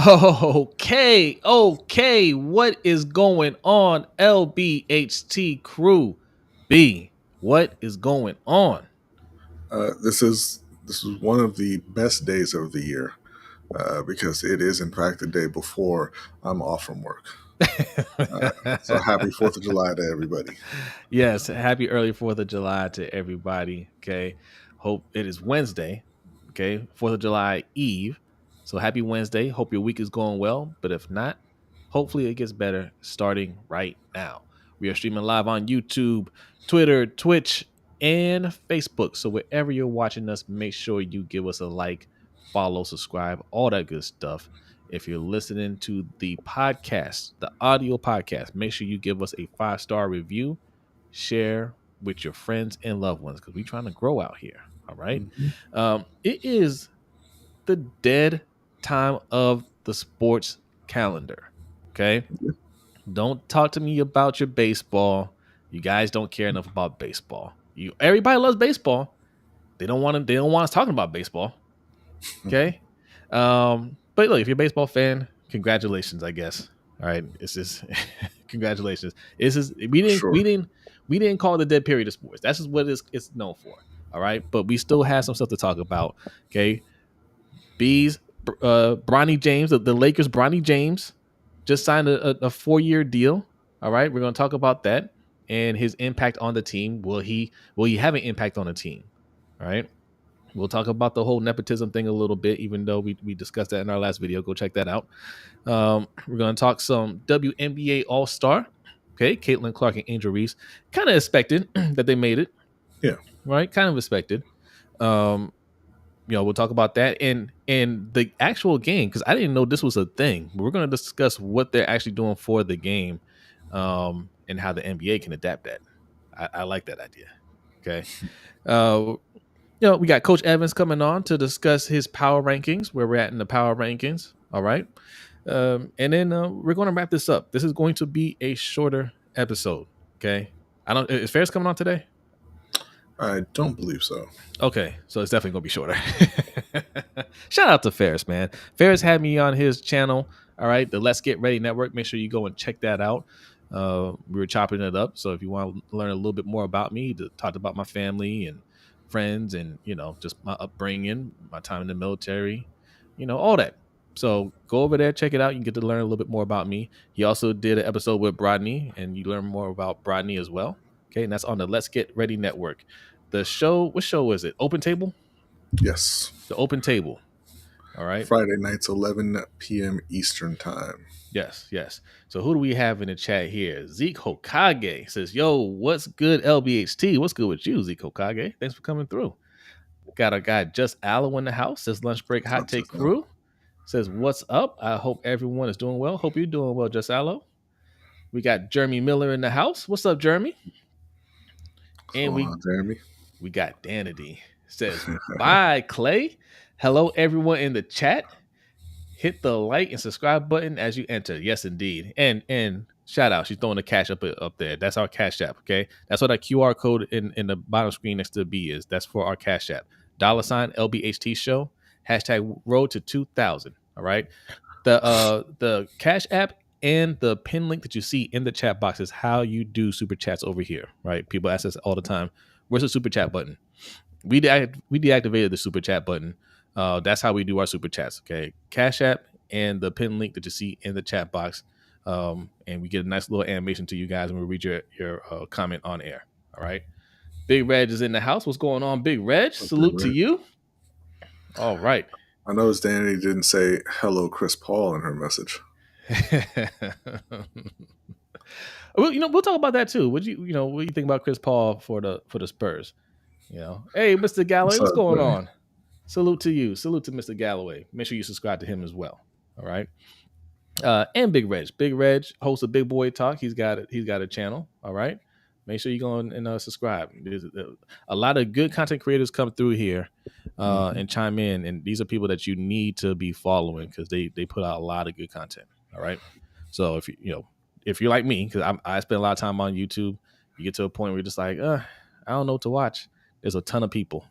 Okay. What is going on, LBHT crew? B, what is going on? This is one of the best days of the year because it is in fact the day before I'm off from work. So happy 4th of July to everybody. Yes, happy early 4th of July to everybody. Okay. Hope it is Wednesday. Okay. 4th of July Eve. So happy Wednesday. Hope your week is going well. But if not, hopefully it gets better starting right now. We are streaming live on YouTube, Twitter, Twitch, and Facebook. So wherever you're watching us, make sure you give us a like, follow, subscribe, all that good stuff. If you're listening to the podcast, the audio podcast, make sure you give us a 5-star review, share with your friends and loved ones because we're trying to grow out here. All right. Mhm. It is the dead time of the sports calendar. Okay. Don't talk to me about your baseball. You guys don't care enough about baseball. Everybody loves baseball. They don't want us talking about baseball. Okay. But look, if you're a baseball fan, congratulations, I guess. All right. It's just congratulations. This is Sure. we didn't call it the dead period of sports. That's just what it's known for. All right. But we still have some stuff to talk about. Okay. Bees, Bronny James, the Lakers, Bronny James just signed a 4-year deal. All right. We're gonna talk about that and his impact on the team. Will he have an impact on the team? All right. We'll talk about the whole nepotism thing a little bit, even though we discussed that in our last video. Go check that out. We're going to talk some WNBA All Star. Okay, Caitlin Clark and Angel Reese. Kind of expected that they made it. Yeah. Right, kind of expected. We'll talk about that and the actual game because I didn't know this was a thing. We're going to discuss what they're actually doing for the game, and how the NBA can adapt that. I like that idea. Okay. We got Coach Evans coming on to discuss his power rankings, where we're at in the power rankings. All right. And then we're going to wrap this up. This is going to be a shorter episode. Okay. Is Ferris coming on today? I don't believe so. Okay. So it's definitely going to be shorter. Shout out to Ferris, man. Ferris had me on his channel. All right. The Let's Get Ready Network. Make sure you go and check that out. We were chopping it up. So if you want to learn a little bit more about me, to talk about my family and friends and just my upbringing, my time in the military, all that. So go over there, check it out. You can get to learn a little bit more about me. He also did an episode with Brodny, and you learn more about Brodny as well. Okay, and that's on the Let's Get Ready Network. The show, what show is it? Open Table? Yes. The Open Table. All right. Friday nights, 11 p.m. Eastern time. Yes. So who do we have in the chat here? Zeke Hokage says, "Yo, what's good, LBHT? What's good with you, Zeke Hokage? Thanks for coming through." Got our guy Just Allo in the house. Says lunch break hot Not take just now. crew. Says what's up? I hope everyone is doing well. Hope you're doing well, Just Allo. We got Jeremy Miller in the house. What's up, Jeremy? What's And going on, Jeremy? we got Danity. Says bye, Clay. Hello, everyone in the chat. Hit the like and subscribe button as you enter. Yes, indeed. And shout out. She's throwing the cash up there. That's our cash app. Okay. That's what that QR code in the bottom screen next to the B is. That's for our cash app. $ LBHTShow. Hashtag road to 2000. All right. The cash app and the pin link that you see in the chat box is how you do super chats over here. Right. People ask us all the time, where's the super chat button? We deactivated the super chat button. That's how we do our super chats. Okay, Cash App and the pin link that you see in the chat box, and we get a nice little animation to you guys, and we read your comment on air. All right, Big Reg is in the house. What's going on, Big Reg? Salute to you. All right. I noticed Danny didn't say hello, Chris Paul, in her message. Well, we'll talk about that too. What do you think about Chris Paul for the Spurs? Hey, Mr. Galloway, what's going on? Salute to you. Salute to Mr. Galloway. Make sure you subscribe to him as well. All right. And Big Reg. Big Reg hosts a Big Boy Talk. He's got a channel. All right. Make sure you go and subscribe. There's a lot of good content creators come through here and chime in. And these are people that you need to be following because they put out a lot of good content. All right. So if you're like me, because I spend a lot of time on YouTube, you get to a point where you're just like, I don't know what to watch. There's a ton of people.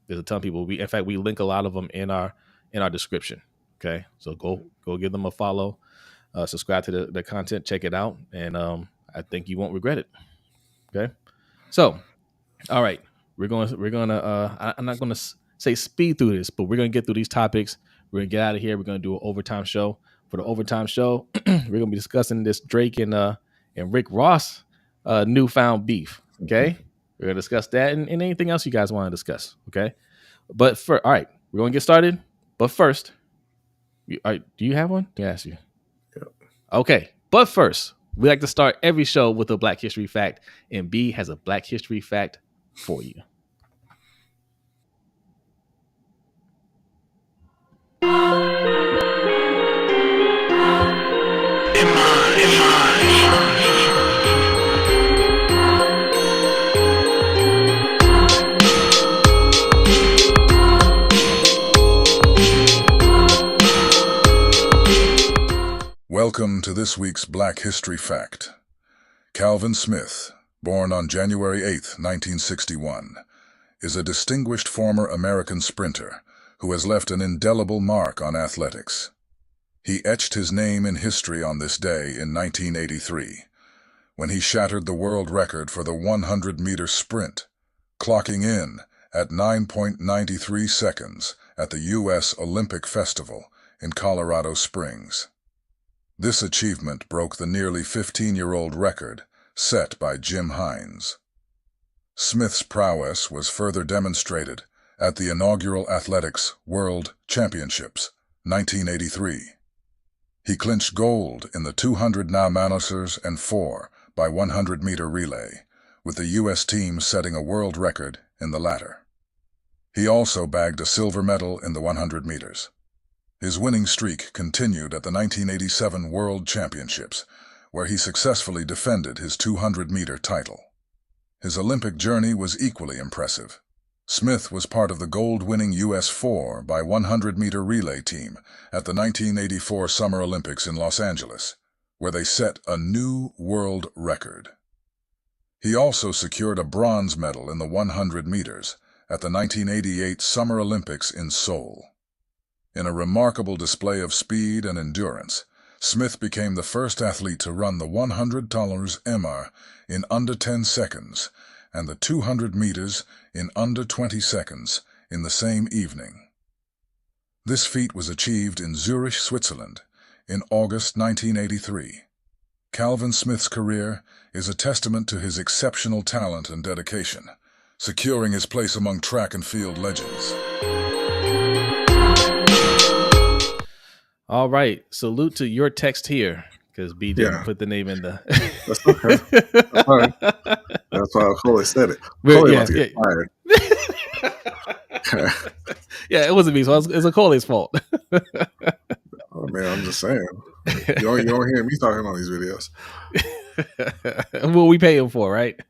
In fact, we link a lot of them in our description. Okay, so go give them a follow, subscribe to the content, check it out, and I think you won't regret it. Okay, so all right, we're gonna I'm not gonna say speed through this, but we're gonna get through these topics. We're gonna get out of here. We're gonna do an overtime show. For the overtime show, we're gonna be discussing this Drake and Rick Ross newfound beef. Okay, we're gonna discuss that and anything else you guys want to discuss. Okay, but all right, we're gonna get started. But first, do you have one? To ask you. Yeah. Okay, but first, we like to start every show with a Black History fact, and B has a Black History fact for you. Welcome to this week's Black History Fact. Calvin Smith, born on January 8, 1961, is a distinguished former American sprinter who has left an indelible mark on athletics. He etched his name in history on this day in 1983, when he shattered the world record for the 100-meter sprint, clocking in at 9.93 seconds at the U.S. Olympic Festival in Colorado Springs. This achievement broke the nearly 15-year-old record set by Jim Hines. Smith's prowess was further demonstrated at the inaugural Athletics World Championships, 1983. He clinched gold in the 200 namanosers and 4 by 100-meter relay, with the U.S. team setting a world record in the latter. He also bagged a silver medal in the 100 meters. His winning streak continued at the 1987 World Championships, where he successfully defended his 200-meter title. His Olympic journey was equally impressive. Smith was part of the gold-winning U.S. 4 by 100-meter relay team at the 1984 Summer Olympics in Los Angeles, where they set a new world record. He also secured a bronze medal in the 100 meters at the 1988 Summer Olympics in Seoul. In a remarkable display of speed and endurance, Smith became the first athlete to run the 100 MR in under 10 seconds and the 200 meters in under 20 seconds in the same evening. This feat was achieved in Zurich, Switzerland, in August 1983. Calvin Smith's career is a testament to his exceptional talent and dedication, securing his place among track and field legends. All right. Salute to your text here, because B didn't put the name in the. That's okay. That's fine. That's why Coley said it. Coley about to get fired. Yeah, it wasn't me, so it's a Coley's fault. Oh man, I'm just saying. You don't hear me talking on these videos. Well, we pay him for, right?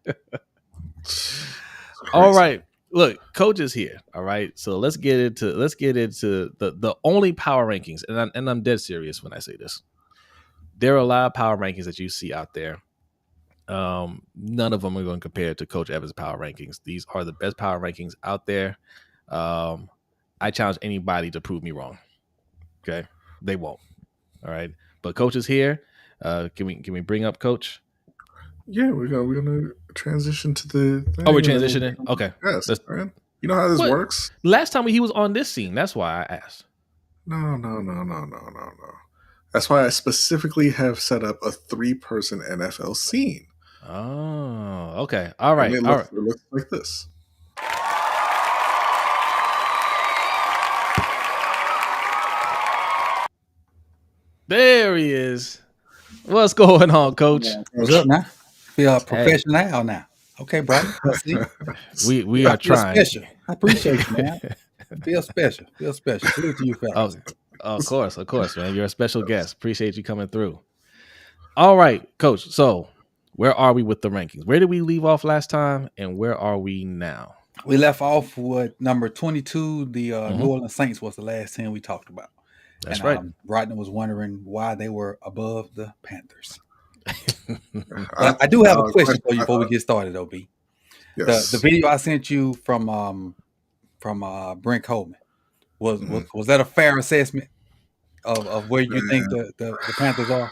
All right. Look, Coach is here. All right. So let's get into the only power rankings. And I'm dead serious when I say this. There are a lot of power rankings that you see out there. None of them are going to compare to Coach Evans' power rankings. These are the best power rankings out there. I challenge anybody to prove me wrong. Okay. They won't. All right. But Coach is here. Can we bring up Coach? Yeah, we're gonna transition to the thing. Oh, we're transitioning? Okay. Yes, man. You know how this works? Last time he was on this scene. That's why I asked. No. That's why I specifically have set up a 3-person NFL scene. Oh, okay. All right. It looks like this. There he is. What's going on, Coach? Yeah, what's up now? Feel professional now. Okay, brother. We are trying. Special. I appreciate you, man. Feel special. Salute to you, fellas. Of course, man. You're a special guest. Appreciate you coming through. All right, Coach. So where are we with the rankings? Where did we leave off last time, and where are we now? We left off with number 22. The New Orleans Saints was the last team we talked about. That's right. Brodny was wondering why they were above the Panthers. I do have a question for you before we get started, though, B. Yes. The video I sent you from Brent Coleman was that a fair assessment? of where you think the Panthers are?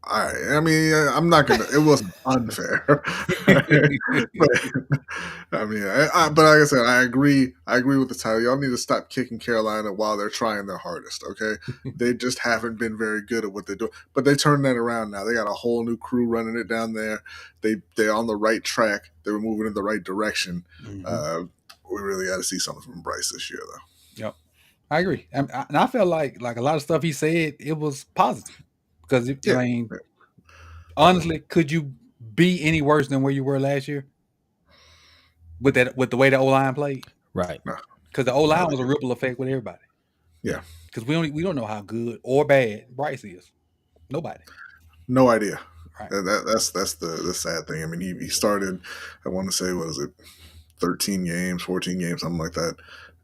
I mean, I'm not gonna. It wasn't unfair, but I mean, but like I said, I agree. I agree with the title. Y'all need to stop kicking Carolina while they're trying their hardest. Okay, they just haven't been very good at what they're doing. But they turned that around now. They got a whole new crew running it down there. They're on the right track. They were moving in the right direction. Mm-hmm. We really got to see something from Bryce this year, though. Yep, I agree. And I felt like a lot of stuff he said, it was positive because I mean, honestly, could you be any worse than where you were last year with the way the O-line played? Right. Because the O-line was a ripple effect with everybody. Yeah. Because we don't know how good or bad Bryce is. Nobody. No idea. Right. That's the sad thing. I mean, he started, I want to say, what is it, 13 games, 14 games, something like that,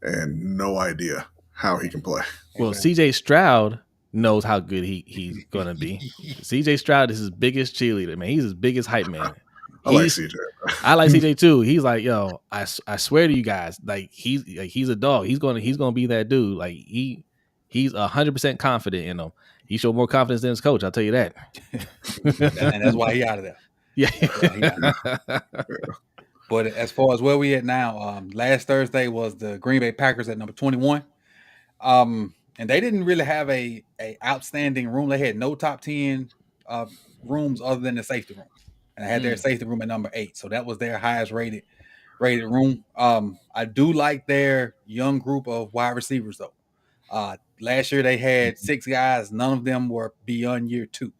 and no idea how he can play. Well, CJ Stroud knows how good he's going to be. CJ Stroud is his biggest cheerleader, man. He's his biggest hype man. I like CJ. I like CJ too. He's like, yo, I swear to you guys, like he's a dog. He's gonna be that dude. Like he's 100% confident in him. He showed more confidence than his coach. I'll tell you that. And that's why he out of there. Yeah. But as far as where we at now, last Thursday was the Green Bay Packers at number 21. And they didn't really have a outstanding room. They had no top 10 rooms other than the safety room. And I had their safety room at number 8. So that was their highest rated room. I do like their young group of wide receivers though. Last year they had 6 guys, none of them were beyond year 2.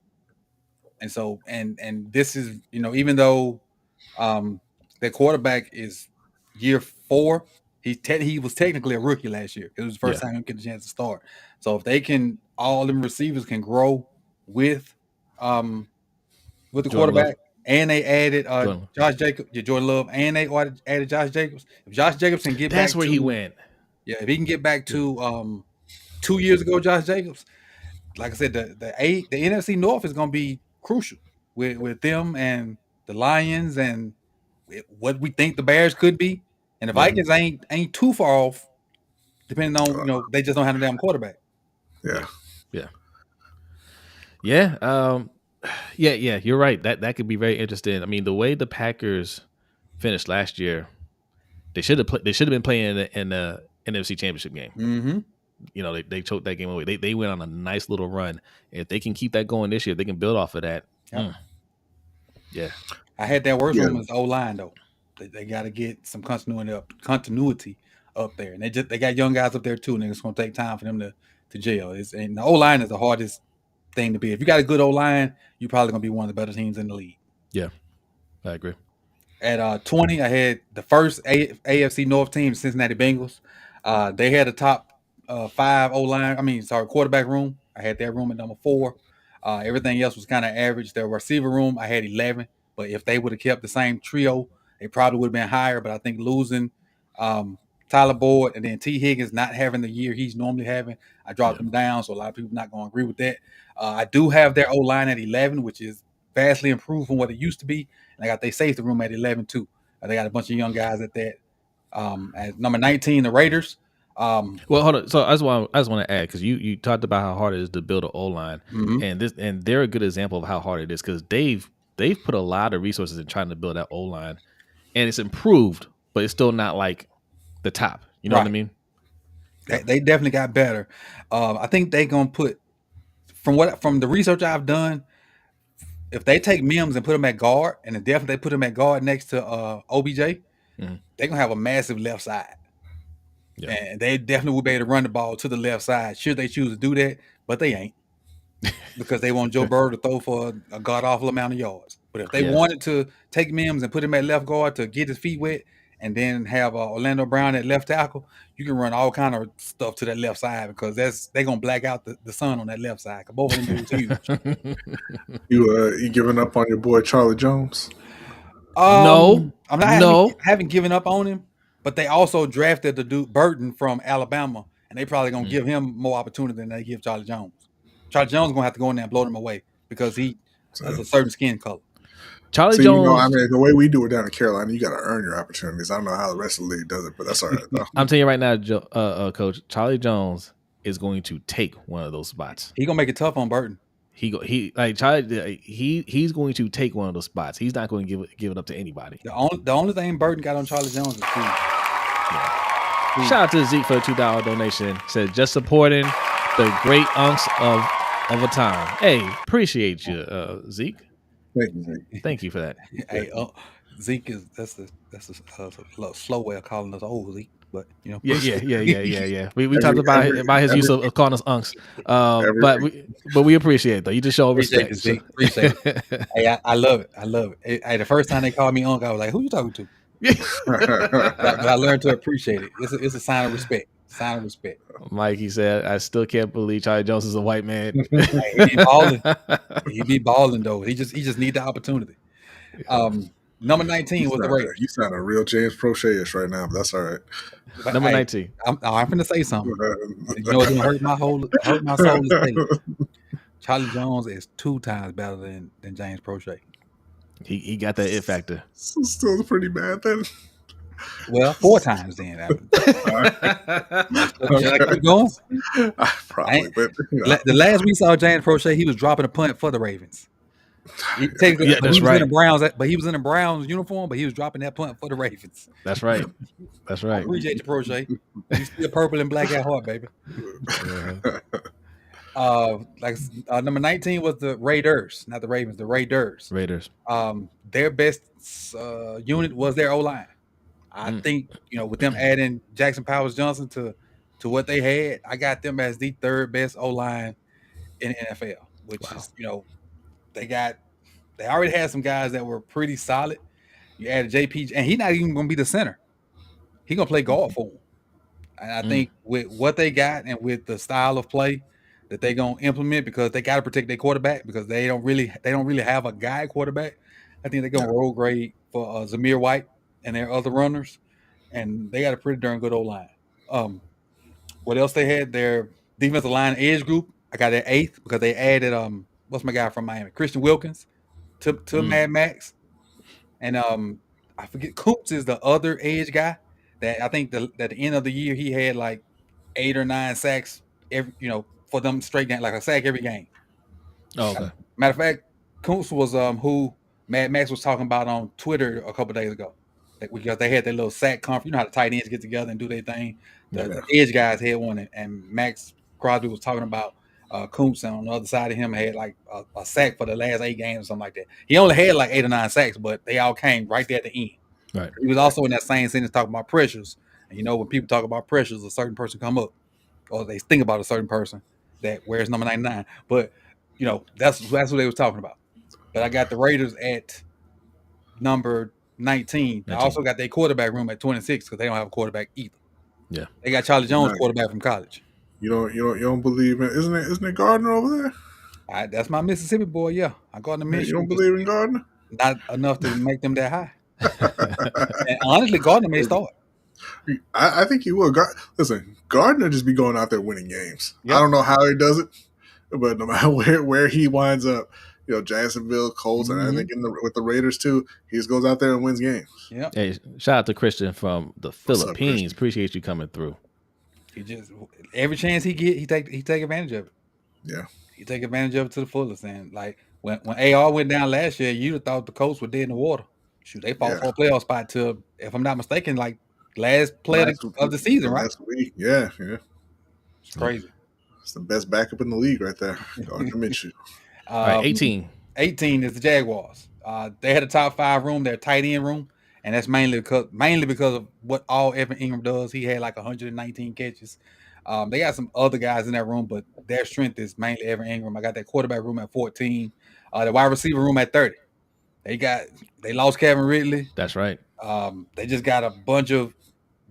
And so and this is, even though their quarterback is year 4, he was technically a rookie last year. It was the first time he get a chance to start. So if they can, all them receivers can grow with the quarterback. Love. And they added Josh Jacobs, Jordan Love, and they added Josh Jacobs. If Josh Jacobs can get that's back where he went. Yeah, if he can get back to 2 years ago, Josh Jacobs, like I said, the NFC North is going to be crucial with them and the Lions and what we think the Bears could be, and the Vikings ain't too far off, depending on they just don't have a damn quarterback. Yeah. Yeah, you're right. That could be very interesting. I mean, the way the Packers finished last year, they should have been playing in the NFC Championship game. Mm-hmm. They choked that game away. They went on a nice little run. If they can keep that going this year, if they can build off of that. Yeah. I had that worst room as the O-line though. They got to get some continuity up there, and they got young guys up there too, and it's going to take time for them to gel. And the O-line is the hardest thing to be. If you got a good O-line, you're probably going to be one of the better teams in the league. Yeah, I agree. At 20, I had the first AFC North team, Cincinnati Bengals. They had a top 5 quarterback room. I had that room at number 4. Everything else was kind of average. Their receiver room, I had 11. But if they would have kept the same trio, they probably would have been higher. But I think losing Tyler Boyd and then T. Higgins not having the year he's normally having, I dropped them down. So a lot of people not going to agree with that. I do have their O-line at 11, which is vastly improved from what it used to be. And I got their safety room at 11 too. They got a bunch of young guys at that. At number 19, the Raiders. Well, hold on. So I just want to add, because you talked about how hard it is to build an O-line, and they're a good example of how hard it is, because they've put a lot of resources in trying to build that O-line, and it's improved, but it's still not like the top. You know what I mean? They definitely got better. I think they're gonna put, from the research I've done, if they take Mims and put him at guard, and if they put him at guard next to OBJ, they're gonna have a massive left side. Yeah. And they definitely will be able to run the ball to the left side should they choose to do that, but they ain't, because they want Joe Burrow to throw for a god-awful amount of yards. But if they wanted to take Mims and put him at left guard to get his feet wet, and then have Orlando Brown at left tackle, you can run all kind of stuff to that left side, because they're going to black out the sun on that left side, because both of them dudes huge. You giving up on your boy Charlie Jones? No. I haven't given up on him, but they also drafted the dude Burton from Alabama, and they probably going to give him more opportunity than they give Charlie Jones. Charlie Jones is going to have to go in there and blow them away, because he has a certain skin color. Charlie See, Jones. I mean, the way we do it down in Carolina, you got to earn your opportunities. I don't know how the rest of the league does it, but that's all right. Though. I'm telling you right now, Coach, Charlie Jones is going to take one of those spots. He gonna make it tough on Burton. He's going to take one of those spots. He's not going to give it up to anybody. The only thing Burton got on Charlie Jones is food. Yeah. Shout out to Zeke for a $2 donation. Said just supporting the great unks of a time. Hey, appreciate you, Zeke. Thank you, Zeke. Thank you for that. Hey, Zeke is that's a slow way of calling us old Zeke, but you know. Yeah. We talked about his use of calling us unks, but we appreciate it though. You just show respect. Appreciate it. Hey, I love it. Hey, the first time they called me unk, I was like, "Who you talking to?" But I learned to appreciate it. It's a sign of respect. Mike, he said, I still can't believe Charlie Jones is a white man. Hey, he be balling. He be balling though. He just need the opportunity. Number 19 was the Raiders. You sound a real James Prochet-ish right now, but that's all right. But number 19. I'm finna say something. You know what's gonna hurt my soul to say it. Charlie Jones is 2 times better than James Prochet. He got that it factor. Still pretty bad then. Well, 4 times then. Should I keep going? Probably, but the last we saw James Prochet, he was dropping a punt for the Ravens. That's right. He was in a Browns uniform, but he was dropping that punt for the Ravens. That's right. I appreciate you, Prochet. You still purple and black at heart, baby. Number 19 was the Raiders, not the Ravens. The Raiders. Their best unit was their O-line. I think with them adding Jackson Powers Johnson to what they had, I got them as the 3rd best O-line in the NFL. Which is they already had some guys that were pretty solid. You added JP, and he's not even going to be the center. He's going to play guard for them. And I think with what they got and with the style of play that they're going to implement, because they got to protect their quarterback, because they don't really have a guy quarterback. I think they're going to roll grade for Zamir White and their other runners, and they got a pretty darn good O-line. What else they had? Their defensive line edge group, I got their 8th because they added what's my guy from Miami, Christian Wilkins, to Mad Max, and I forget, Coops is the other edge guy that I think at the end of the year he had like 8 or 9 sacks for them straight game, like a sack every game. Oh, okay. Matter of fact, Coops was who Mad Max was talking about on Twitter a couple days ago, because they had their little sack conference. You know how the tight ends get together and do their thing. The edge guys had one, and Max Crosby was talking about Coops, and on the other side of him had like a sack for the last 8 games or something like that. He only had like 8 or 9 sacks, but they all came right there at the end. Right. He was also in that same sentence talking about pressures. And when people talk about pressures, a certain person come up, or they think about a certain person that wears number 99. But that's what they was talking about. But I got the Raiders at number 19. I also got their quarterback room at 26 because they don't have a quarterback either. Yeah, they got Charlie Jones, quarterback from college. You don't believe in isn't it Gardner over there? That's my Mississippi boy. Yeah, I got in the Michigan. You don't believe in Gardner? Not enough to make them that high. And honestly, Gardner may start. I think he will. Listen, Gardner just be going out there winning games. Yep. I don't know how he does it, but no matter where he winds up, Jacksonville, Colts, and I think with the Raiders too, he just goes out there and wins games. Yeah. Hey, shout out to Christian from the Philippines. Appreciate you coming through. He just every chance he get, he take advantage of it. Yeah, he take advantage of it to the fullest. And like when AR went down last year, you'd have thought the Colts were dead in the water. Shoot, they fought for a playoff spot till, if I'm not mistaken, like last play of the season, right? Last week, yeah. It's crazy. It's the best backup in the league right there. I'll commit you. All right, 18. 18 is the Jaguars. They had a top 5 room, their tight end room, and that's mainly because of what all Evan Ingram does. He had like 119 catches. They got some other guys in that room, but their strength is mainly Evan Ingram. I got that quarterback room at 14. The wide receiver room at 30. They lost Kevin Ridley. That's right. They just got a bunch of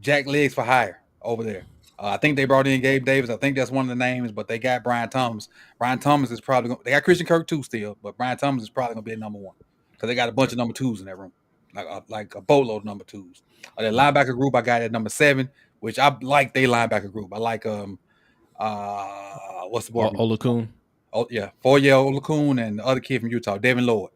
jack legs for hire over there. I think they brought in Gabe Davis. I think that's one of the names, but they got Brian Thomas. Brian Thomas is probably they got Christian Kirk too still, but Brian Thomas is probably gonna be number 1 because they got a bunch of number 2s in that room, like a boatload of number 2s. The linebacker group I got at number 7, which I like. They linebacker group. I like what's the boy? Olakun. Oh yeah, 4-year-old Olakun and the other kid from Utah, Devin Lloyd.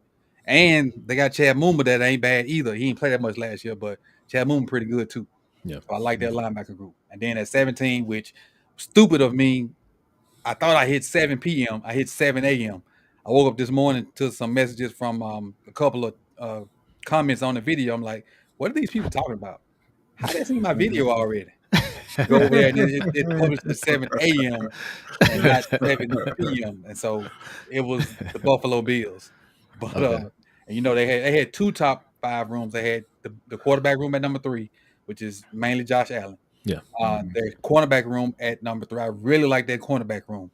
And they got Chad Muma that ain't bad either. He didn't play that much last year, but Chad Muma pretty good too. Yeah. So I like that linebacker group. And then at 17, which stupid of me, I thought I hit 7 p.m. I hit 7 a.m. I woke up this morning to some messages from a couple of comments on the video. I'm like, what are these people talking about? How they seen my video already? Go over there and it published at 7 a.m. and not 7 p.m. And so it was the Buffalo Bills. But Okay. and you know they had two top 5 rooms. They had the quarterback room at number 3, which is mainly Josh Allen. Yeah. Their cornerback room at number 3. I really like that cornerback room.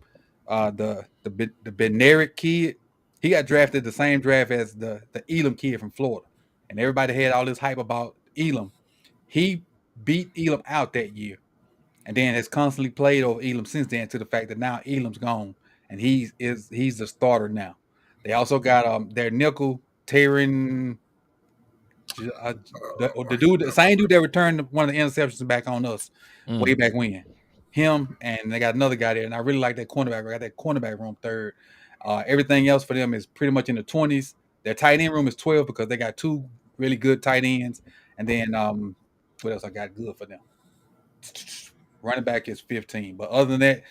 The Benerick kid, he got drafted the same draft as the Elam kid from Florida, and everybody had all this hype about Elam. He beat Elam out that year, and then has constantly played over Elam since then. To the fact that now Elam's gone, and he's the starter now. They also got their nickel Taryn. The dude, the same dude that returned one of the interceptions back on us way back when. Him, and they got another guy there, and I really like that cornerback. I got that cornerback room 3rd. Everything else for them is pretty much in the 20s. Their tight end room is 12 because they got 2 really good tight ends, and then what else I got good for them? Running back is 15, but other than that,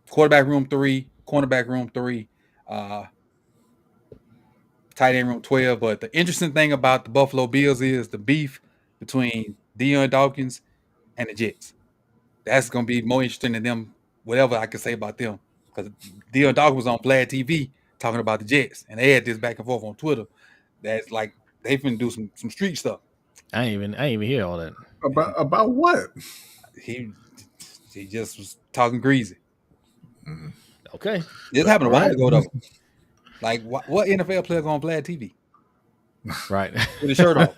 quarterback room 3, cornerback room 3, tight end room 12. But the interesting thing about the Buffalo Bills is the beef between Deion Dawkins and the Jets. That's going to be more interesting than them, whatever I can say about them. Because Deion Dawkins was on Vlad TV talking about the Jets, and they had this back and forth on Twitter. That's like they finna do some street stuff. I ain't even hear all that. About what? He just was talking greasy. Okay. This happened a while ago though. Like what NFL player go on Vlad TV? Right. With his shirt off.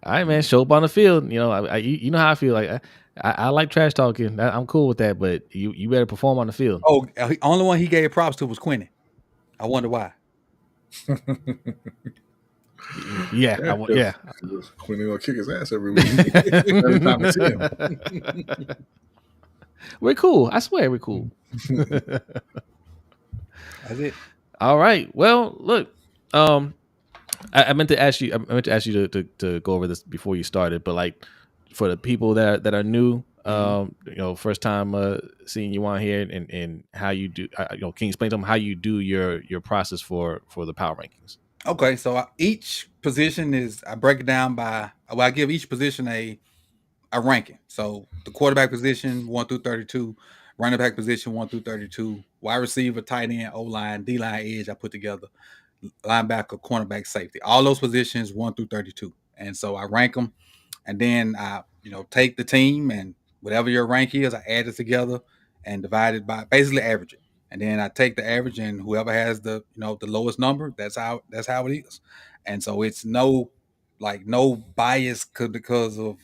All right, man. Show up on the field. You know, you know how I feel. Like I like trash talking. I'm cool with that, but you better perform on the field. Oh, the only one he gave props to was Quinny. I wonder why. Yeah. Quinny will kick his ass every week. Every time I see him. We're cool. I swear we're cool. That's it. All right. Well, look. I meant to ask you. To go over this before you started, but like for the people that are new, you know, first time seeing you on here and how you do. You know, can you explain to them how you do your process for the power rankings? Okay, so each position is I break it down by. Well, I give each position a ranking. So the quarterback position 1 through 32, running back position 1 through 32, wide receiver, tight end, O line, D line, edge. I put together linebacker, cornerback, safety. All those positions 1 through 32, and so I rank them, and then I take the team and whatever your rank is, I add it together and divide it by basically average it. And then I take the average, and whoever has the the lowest number, that's how it is. And so it's no bias because of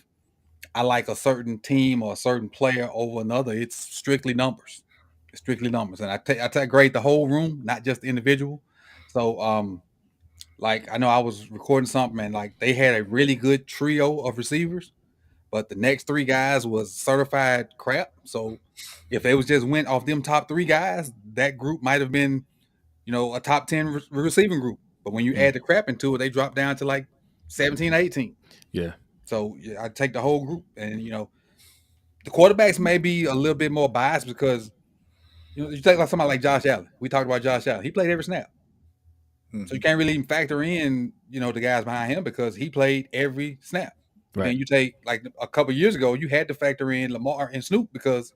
I like a certain team or a certain player over another. It's strictly numbers. It's strictly numbers, and I grade the whole room, not just the individual. So like I know I was recording something, and like they had a really good trio of receivers, but the next 3 guys was certified crap. So if they was just went off them top 3 guys, that group might have been a top 10 receiving group. But when you add the crap into it, they drop down to like 17, 18. Yeah. So I take the whole group, and the quarterbacks may be a little bit more biased because you take like somebody like Josh Allen. We talked about Josh Allen. He played every snap, so you can't really even factor in the guys behind him because he played every snap. Right. Then you take like a couple years ago, you had to factor in Lamar and Snoop because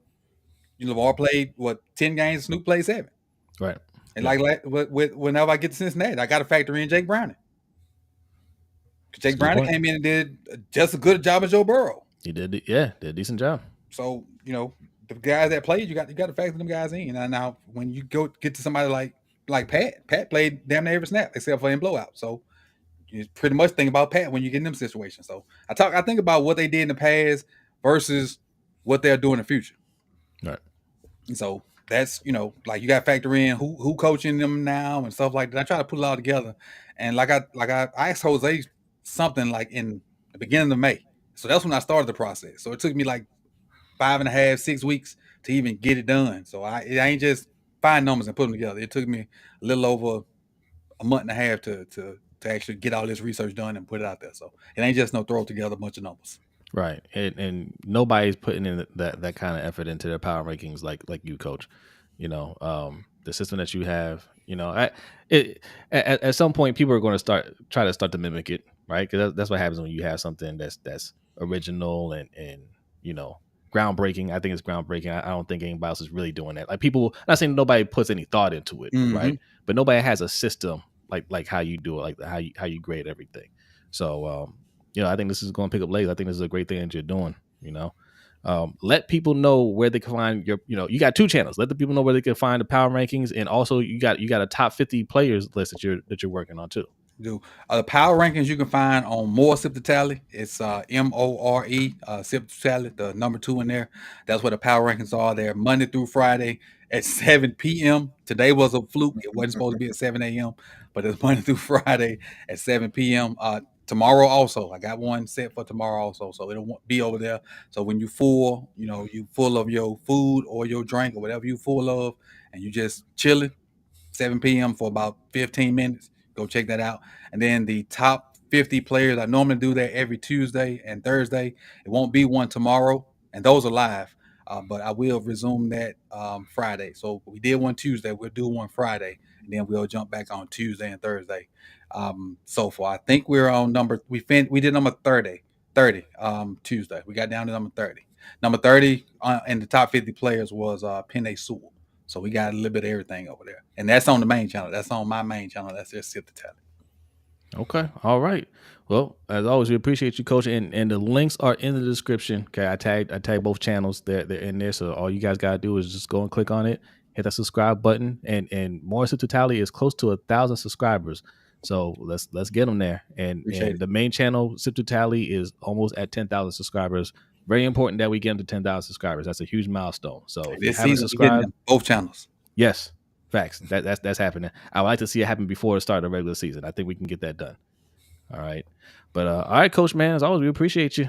Lamar played 10 games, Snoop played 7. Right. And whenever I get to Cincinnati, I got to factor in Jake Browning. Jake Browning came in and did just as good a job as Joe Burrow. He did, yeah, did a decent job. So the guys that played, you got to factor them guys in. And now when you get to somebody like Pat played damn near every snap except for in blowout. So you pretty much think about Pat when you get in them situations. So I think about what they did in the past versus what they'll do in the future. Right. And so that's like you got to factor in who coaching them now and stuff like that. I try to put it all together. And I asked Jose something like in the beginning of May. So that's when I started the process. So it took me like 5.5, 6 weeks to even get it done. So it ain't just find numbers and put them together. It took me a little over a month and a half to actually get all this research done and put it out there. So it ain't just no throw together a bunch of numbers. Right, and nobody's putting in that kind of effort into their power rankings like you, Coach. The system that you have. At some point, people are going to try to mimic it, right? Because that's what happens when you have something that's original and groundbreaking. I think it's groundbreaking. I don't think anybody else is really doing that. Like people, not saying nobody puts any thought into it, right? But nobody has a system like how you do it, like how you grade everything. So I think this is going to pick up legs. I think this is a great thing that you're doing. Let people know where they can find your. You got 2 channels. Let the people know where they can find the power rankings, and also you got a top 50 players list that you're working on too. The power rankings you can find on More Sip to Tally. It's MORE Sip to Tally, the number 2 in there. That's where the power rankings are. They're Monday through Friday at 7 p.m. Today was a fluke. It wasn't supposed to be at 7 a.m., but it's Monday through Friday at 7 p.m. Tomorrow also, I got one set for tomorrow also, so it'll be over there. So when you full, you full of your food or your drink or whatever you full of, and you just chilling, 7 p.m. for about 15 minutes. Go check that out. And then the top 50 players, I normally do that every Tuesday and Thursday. It won't be one tomorrow, and those are live. But I will resume that Friday. So we did one Tuesday. We'll do one Friday, and then we'll jump back on Tuesday and Thursday. So far, I think we're on we did number 30 Tuesday. We got down to number 30. Number 30 in the top 50 players was Penny Sewell. So we got a little bit of everything over there. And that's on the main channel. That's on my main channel. That's just Sip to Tally. Okay. All right. Well, as always, we appreciate you, Coach. And the links are in the description. Okay. I tagged both channels. They're in there. So all you guys got to do is just go and click on it, hit that subscribe button. And More Sip to Tally is close to 1,000 subscribers. So let's get them there. And the main channel, Sip to Tally, is almost at 10,000 subscribers. Very important that we get them to 10,000 subscribers. That's a huge milestone. So if you haven't subscribed, both channels. Yes, facts. That's happening. I would like to see it happen before the start of the regular season. I think we can get that done. All right. But all right, Coach, man, as always, we appreciate you.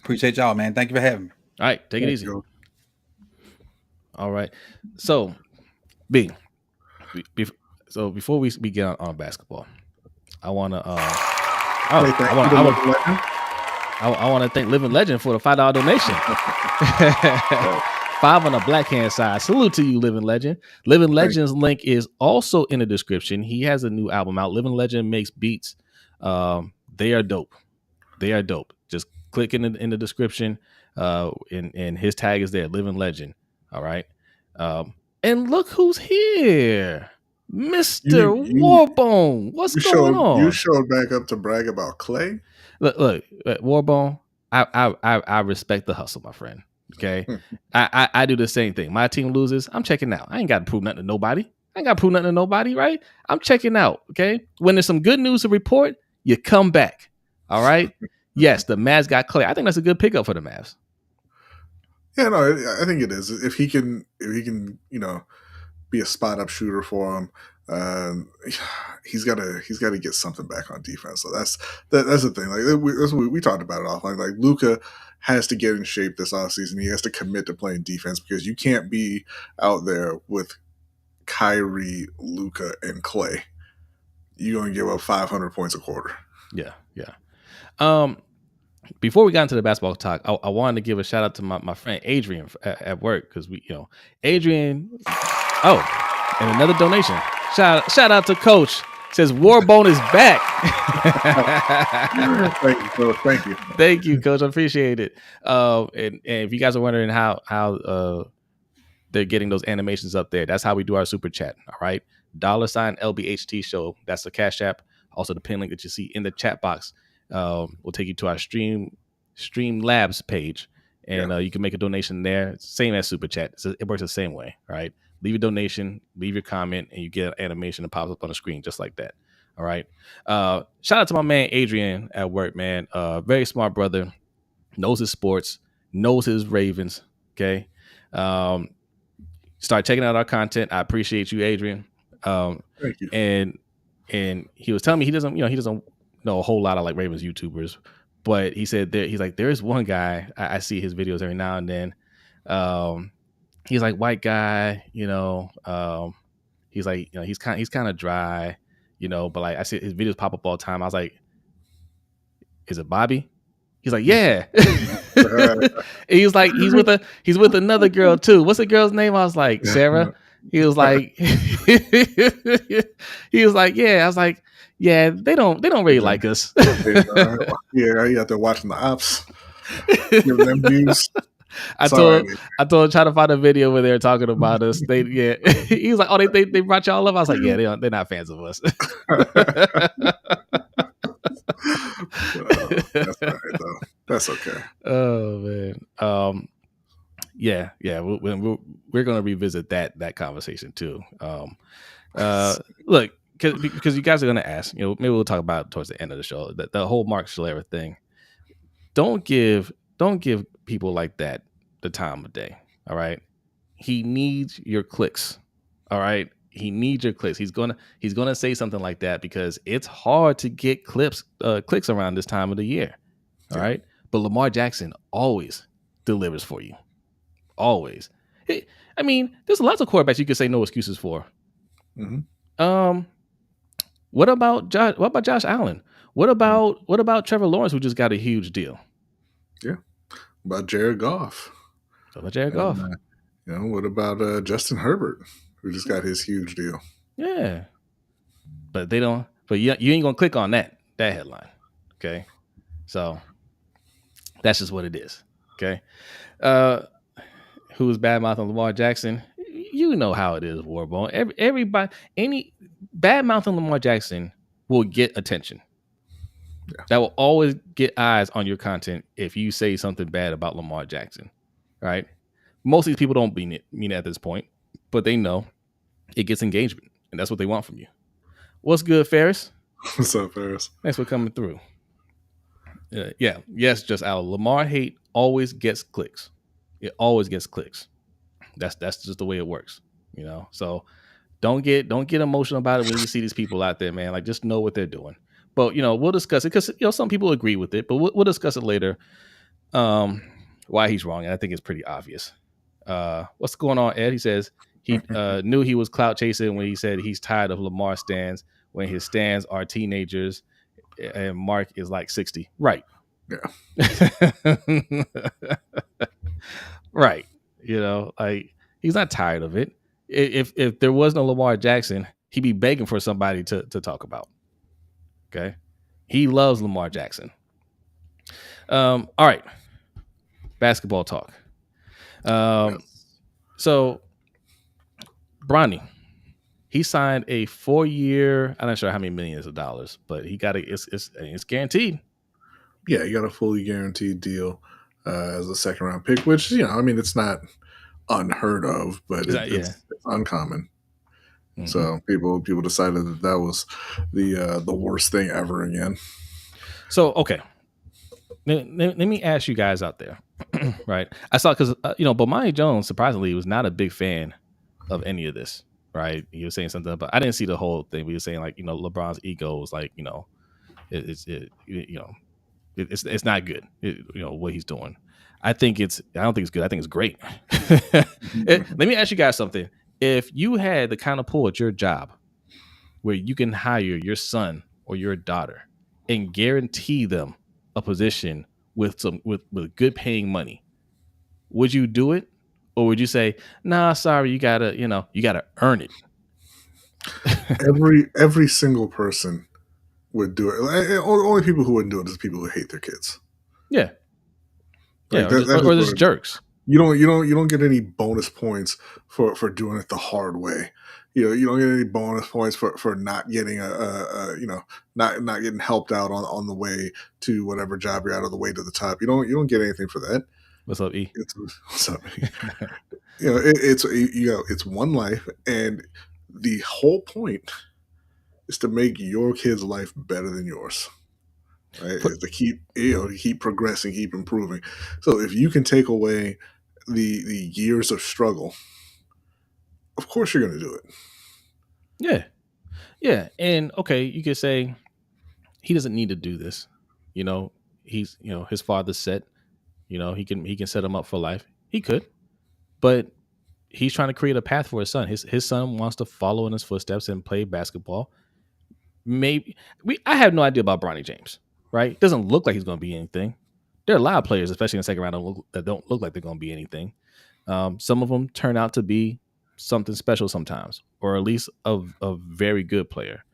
Appreciate y'all, man. Thank you for having me. All right, take it easy. All right. So, B. Before we get on basketball, I want to I want to thank Living Legend for the $5 donation. 5 on the black hand side. Salute to you, Living Legend. Living Legend's link is also in the description. He has a new album out. Living Legend makes beats. They are dope. Just click in the description. And his tag is there, Living Legend. All right. And look who's here. Mr. Warbone. What's going on? You showed back up to brag about Clay. Look, Warbone. I respect the hustle, my friend. Okay, I do the same thing. My team loses, I'm checking out. I ain't got to prove nothing to nobody. Right? I'm checking out. Okay, when there's some good news to report, you come back. All right. Yes, the Mavs got Clay. I think that's a good pickup for the Mavs. Yeah, no, I think it is. If he can, be a spot up shooter for him. He's got to get something back on defense. So that's the thing. Like we talked about it offline. Like Luka has to get in shape this offseason. He has to commit to playing defense because you can't be out there with Kyrie, Luka, and Clay. You're going to give up 500 points a quarter. Yeah. Before we got into the basketball talk, I wanted to give a shout out to my friend Adrian at work because Adrian. Oh, and another donation. Shout out to Coach. Says Warbone is back. Thank you, Coach. Thank you. Thank you, Coach. I appreciate it. And if you guys are wondering how they're getting those animations up there, that's how we do our super chat. All right. $ LBHTShow. That's the Cash App. Also, the pin link that you see in the chat box will take you to our Stream Labs page. And you can make a donation there. Same as super chat. So it works the same way. All right. Leave a donation, leave your comment, and you get an animation that pops up on the screen just like that. All right. Shout out to my man Adrian at work, man. Very smart brother. Knows his sports, knows his Ravens. Okay. Start checking out our content. I appreciate you, Adrian. Thank you. And he was telling me he doesn't know a whole lot of like Ravens YouTubers, but he said he's like, there is one guy I see his videos every now and then. He's like white guy, he's like, he's kind of dry, but like I see his videos pop up all the time. I was like, is it Bobby? He's like, yeah. He's like, he's with another girl too. What's the girl's name? I was like, Sarah. He was like, he was like, yeah. I was like, yeah, they don't really like us. Yeah, you out there watching the ops, giving them views. I told him try to find a video where they're talking about us. He was like, oh, they brought y'all up. I was like, yeah, they're not fans of us. That's all right though. That's okay. Oh man. Yeah. We're gonna revisit that conversation too. Look, because you guys are gonna ask, maybe we'll talk about it towards the end of the show. The whole Mark Schlereth thing. Don't give people like that the time of day. All right. He needs your clicks. All right. He needs your clicks. He's gonna say something like that because it's hard to get clicks around this time of the year. All right. But Lamar Jackson always delivers for you. Always. I mean, there's lots of quarterbacks you could say no excuses for. Mm-hmm. What about Josh Allen? What about Trevor Lawrence, who just got a huge deal? Yeah. About Jared Goff. What about Justin Herbert, who just got his huge deal? Yeah. But they don't. But you ain't gonna click on that headline. Okay. So that's just what it is. Okay. Who's bad mouthing Lamar Jackson? You know how it is, Warbone. Everybody, any bad mouthing Lamar Jackson will get attention. Yeah. That will always get eyes on your content if you say something bad about Lamar Jackson. Right? Most of these people don't mean it at this point, but they know it gets engagement, and that's what they want from you. What's good, Ferris? What's up, Ferris? Thanks for coming through. Yes, just Al. Lamar hate always gets clicks. It always gets clicks. That's just the way it works, So don't get emotional about it when you see these people out there, man. Like, just know what they're doing. But we'll discuss it because some people agree with it, but we'll discuss it later. Why he's wrong, and I think it's pretty obvious. What's going on, Ed? He says he knew he was clout chasing when he said he's tired of Lamar stands when his stands are teenagers and Mark is like 60. Right. Yeah. Right. Like, he's not tired of it. If there was no Lamar Jackson, he'd be begging for somebody to talk about. Okay. He loves Lamar Jackson. All right. Basketball talk. So Brodny, he signed a 4-year, I'm not sure how many millions of dollars, but he got it's guaranteed. Yeah, he got a fully guaranteed deal as a second round pick, which, it's not unheard of, but it's uncommon. Mm-hmm. So people decided that was the worst thing ever again. So, okay. Let me ask you guys out there, right? I saw, because, Bronny Jones, surprisingly, was not a big fan of any of this, right? He was saying something, but I didn't see the whole thing. We were saying, like, LeBron's ego was like, it's not good, what he's doing. I don't think it's good. I think it's great. Let me ask you guys something. If you had the kind of pull at your job where you can hire your son or your daughter and guarantee them a position with good paying money, would you do it? Or would you say, nah, sorry, you gotta earn it? Every single person would do it. Only people who wouldn't do it is people who hate their kids. Yeah. Or just jerks. You don't get any bonus points for doing it the hard way. You don't get any bonus points for not getting not getting helped out on the way to whatever job you're at, or the way to the top. You don't get anything for that. What's up, E? What's up, E? It's one life, and the whole point is to make your kid's life better than yours. Right? Is to keep progressing, keep improving. So if you can take away the years of struggle, of course you're going to do it. Yeah. And okay, you could say he doesn't need to do this. He's his father's set. He can set him up for life. He could, but he's trying to create a path for his son. His son wants to follow in his footsteps and play basketball. maybe I have no idea about Bronny James, right? It doesn't look like he's going to be anything. There are a lot of players, especially in the second round, that don't look like they're going to be anything. Some of them turn out to be something special sometimes, or at least a very good player.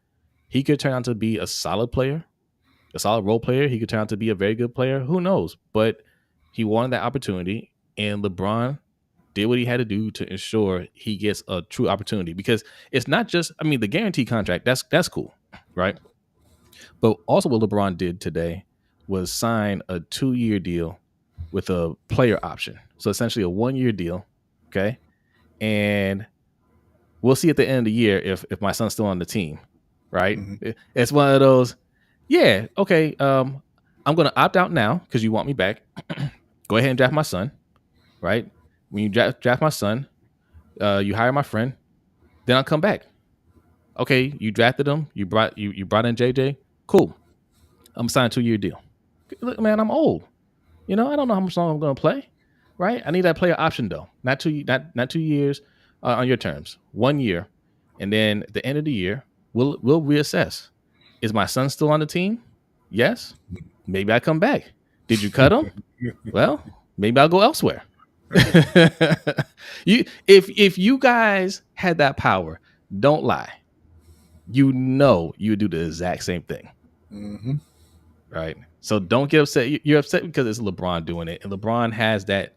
He could turn out to be a solid player, a solid role player. He could turn out to be a very good player. Who knows? But he wanted that opportunity, and LeBron did what he had to do to ensure he gets a true opportunity. Because it's not just, I mean, the guaranteed contract, that's cool, right? But also what LeBron did today was sign a 2-year deal with a player option. So essentially a 1-year deal, okay? And we'll see at the end of the year if my son's still on the team, right? Mm-hmm. It's one of those, yeah, okay, I'm going to opt out now because you want me back. Go ahead and draft my son, right? When you draft my son, you hire my friend, then I'll come back. Okay, you drafted him, you brought in JJ, cool. I'm signing a 2-year deal. Look, man, I'm old. I don't know how much longer I'm going to play, right? I need that player option though. Not 2 years on your terms. 1 year, and then at the end of the year, we'll reassess. Is my son still on the team? Yes. Maybe I come back. Did you cut him? Well, maybe I'll go elsewhere. If you guys had that power, don't lie. You would do the exact same thing. Mm-hmm. Right. So don't get upset. You're upset because it's LeBron doing it, and LeBron has that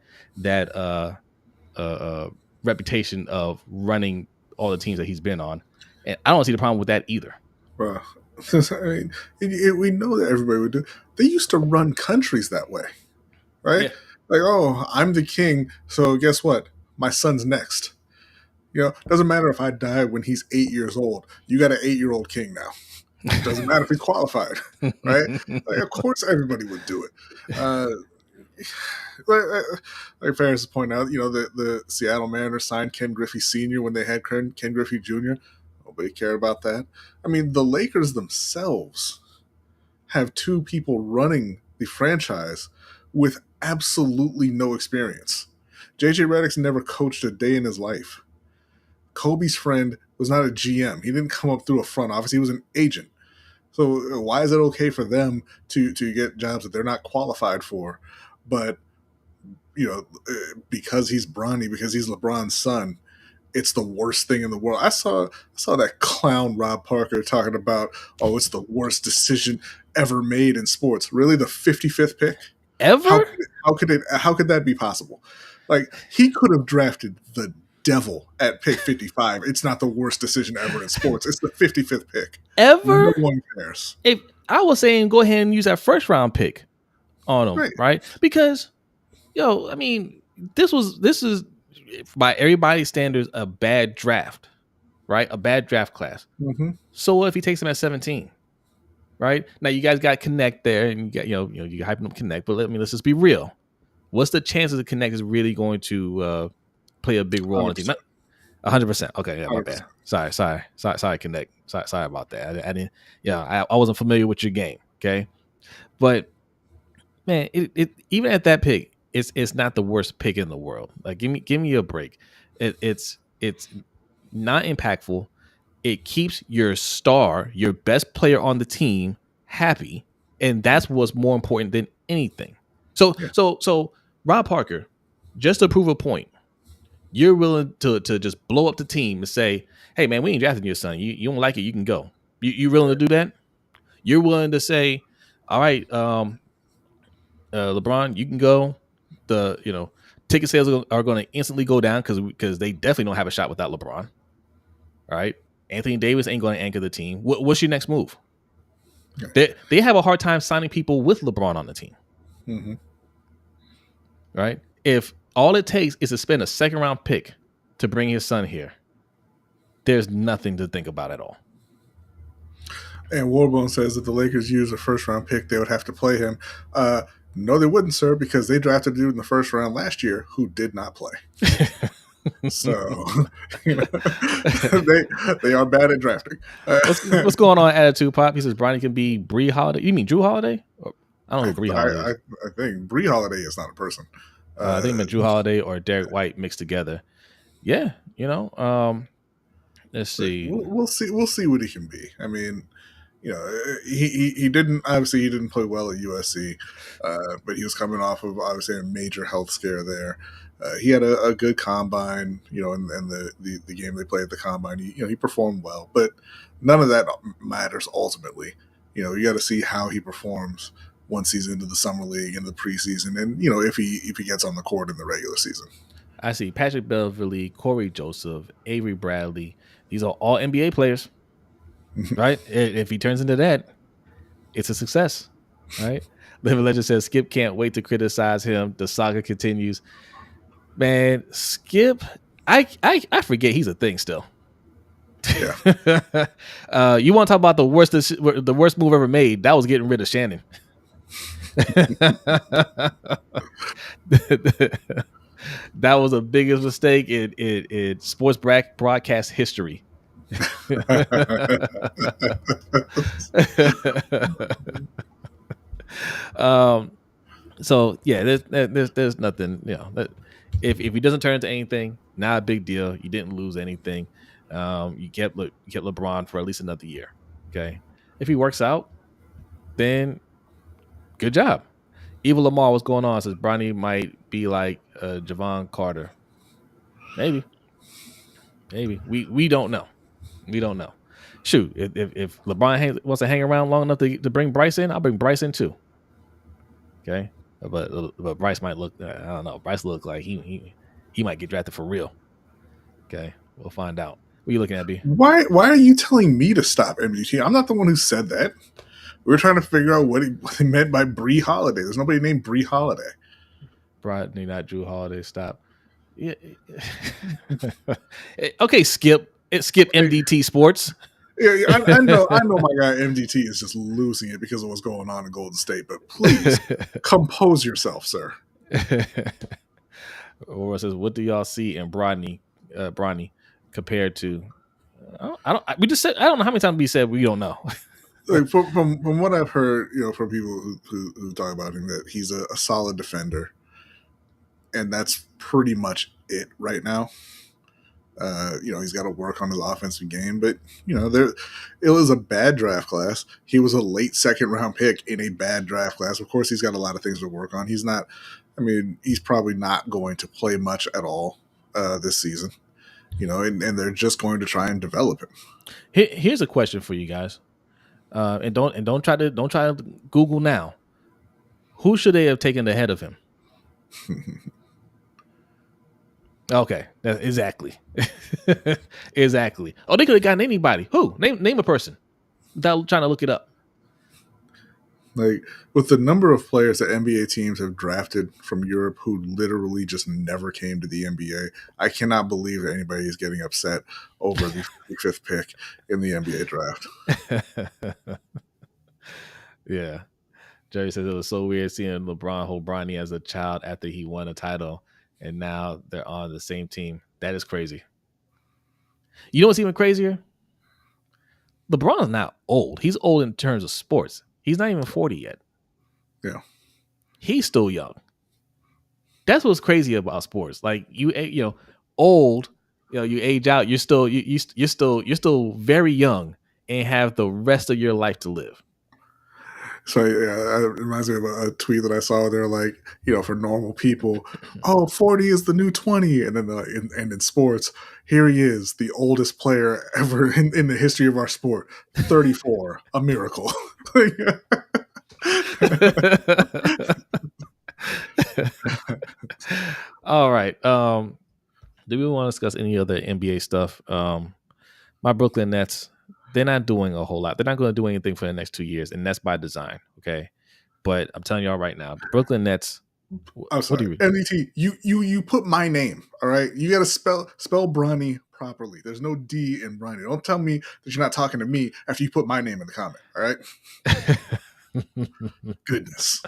reputation of running all the teams that he's been on, and I don't see the problem with that either. Well, I mean, we know that everybody would do. They used to run countries that way, right? Yeah. Like, oh, I'm the king, so guess what? My son's next. Doesn't matter if I die when he's 8 years old. You got an 8-year-old king now. Doesn't matter if he's qualified, right? Like, of course, everybody would do it. Like Ferris pointed out, the Seattle Mariners signed Ken Griffey Sr. when they had Ken Griffey Jr. Nobody cared about that. I mean, the Lakers themselves have 2 people running the franchise with absolutely no experience. JJ Redick's never coached a day in his life. Kobe's friend was not a GM. He didn't come up through a front office. He was an agent. So why is it okay for them to get jobs that they're not qualified for? But, because he's Bronny, because he's LeBron's son, it's the worst thing in the world. I saw that clown Rob Parker talking about, oh, it's the worst decision ever made in sports. Really, the 55th pick? Ever? How could that be possible? Like, he could have drafted the devil at pick 55. It's not the worst decision ever in sports. It's the 55th pick. Ever? No one cares. If I was saying go ahead and use that first round pick on him, right? Because, I mean, this is by everybody's standards a bad draft, right? A bad draft class. Mm-hmm. So what if he takes him at 17? Right? Now you guys got Connect there, and you got you hyping up Connect, but let's just be real. What's the chances that Connect is really going to play a big role 100%. On the team? 100%. Okay, yeah, my bad. Sorry, Connect. Sorry about that. I didn't. Yeah, I wasn't familiar with your game. Okay, but man, it even at that pick, it's not the worst pick in the world. Like, give me a break. It's not impactful. It keeps your star, your best player on the team, happy, and that's what's more important than anything. So Rob Parker, just to prove a point, you're willing to just blow up the team and say, hey man, we ain't drafting your son. You don't like it, you can go. You willing to do that? You're willing to say, all right, LeBron, you can go. The ticket sales are going to instantly go down because they definitely don't have a shot without LeBron. All right, Anthony Davis ain't going to anchor the team. What's your next move? Okay. They have a hard time signing people with LeBron on the team. Mm-hmm. Right? If all it takes is to spend a second round pick to bring his son here, there's nothing to think about at all. And Warbone says that the Lakers use a first round pick, they would have to play him. No, they wouldn't, sir, because they drafted a dude in the first round last year who did not play. So they are bad at drafting. What's going on, Attitude Pop? He says Bronny can be Bree Holiday. You mean Drew Holiday? I don't know who Bree Holiday is. I think Bree Holiday is not a person. I think Drew Holiday or Derek White mixed together. Yeah, let's see. We'll see what he can be. I mean, you know, he didn't, obviously he didn't play well at USC, but he was coming off of obviously a major health scare there. He had a good combine, you know, and the game they played at the combine, he performed well, but none of that matters ultimately. You know, you got to see how he performs once he's into the summer league, into the preseason, and you know if he gets on the court in the regular season. I see Patrick Beverly, Corey Joseph, Avery Bradley. These are all NBA players, right? If he turns into that, it's a success, right? Living Legend says Skip can't wait to criticize him. The saga continues. Man, Skip, I forget he's a thing still. Yeah. You want to talk about the worst move ever made? That was getting rid of Shannon. That was the biggest mistake in sports broadcast history. So yeah, there's nothing, you know, if he doesn't turn into anything, not a big deal. You didn't lose anything. You kept LeBron for at least another year. Okay, if he works out, then good job. Evil Lamar, what's going on? Says Bronny might be like Javon Carter. Maybe. We don't know. We don't know. Shoot, if LeBron wants to hang around long enough to bring Bryce in, I'll bring Bryce in too. Okay, but Bryce might look. I don't know. Bryce look like he might get drafted for real. Okay, we'll find out. What are you looking at, B? Why are you telling me to stop MGT? I'm not the one who said that. We were trying to figure out what he meant by Bree Holiday. There's nobody named Bree Holiday. Brodny, not Drew Holiday. Stop. Yeah. Okay, Skip. Skip MDT Sports. Yeah, I know my guy MDT is just losing it because of what's going on in Golden State, but please compose yourself, sir. Or says, what do y'all see in Brodny compared to? I don't. We just said, I don't know how many times we said we don't know. Like from what I've heard, you know, from people who talk about him, that he's a solid defender, and that's pretty much it right now. You know, he's got to work on his offensive game, but you know, it was a bad draft class. He was a late second round pick in a bad draft class. Of course, he's got a lot of things to work on. He's not. I mean, he's probably not going to play much at all this season. You know, and they're just going to try and develop him. Here's a question for you guys, and don't try to Google now. Who should they have taken ahead of him? Okay, exactly. Exactly. Oh, they could have gotten anybody. Who? Name a person without trying to look it up. Like, with the number of players that NBA teams have drafted from Europe who literally just never came to the NBA, I cannot believe that anybody is getting upset over the 55th pick in the NBA draft. Yeah. Jerry says it was so weird seeing LeBron hold Bronny as a child after he won a title, and now they're on the same team. That is crazy. You know what's even crazier? LeBron's not old. He's old in terms of sports. He's not even 40 yet. Yeah. He's still young. That's what's crazy about sports. Like you know, old, you know, you age out, you're still very young and have the rest of your life to live. So yeah, it reminds me of a tweet that I saw. They're like, you know, for normal people, 40 is the new 20, and then in sports, here he is, the oldest player ever in the history of our sport, 34, a miracle. All right. Do we want to discuss any other NBA stuff? My Brooklyn Nets, they're not doing a whole lot. They're not going to do anything for the next 2 years, and that's by design. Okay, but I'm telling y'all right now, the Brooklyn Nets. I'm sorry, NDT. You put my name. All right, you got to spell Bronny properly. There's no D in Bronny. Don't tell me that you're not talking to me after you put my name in the comment. All right. Goodness.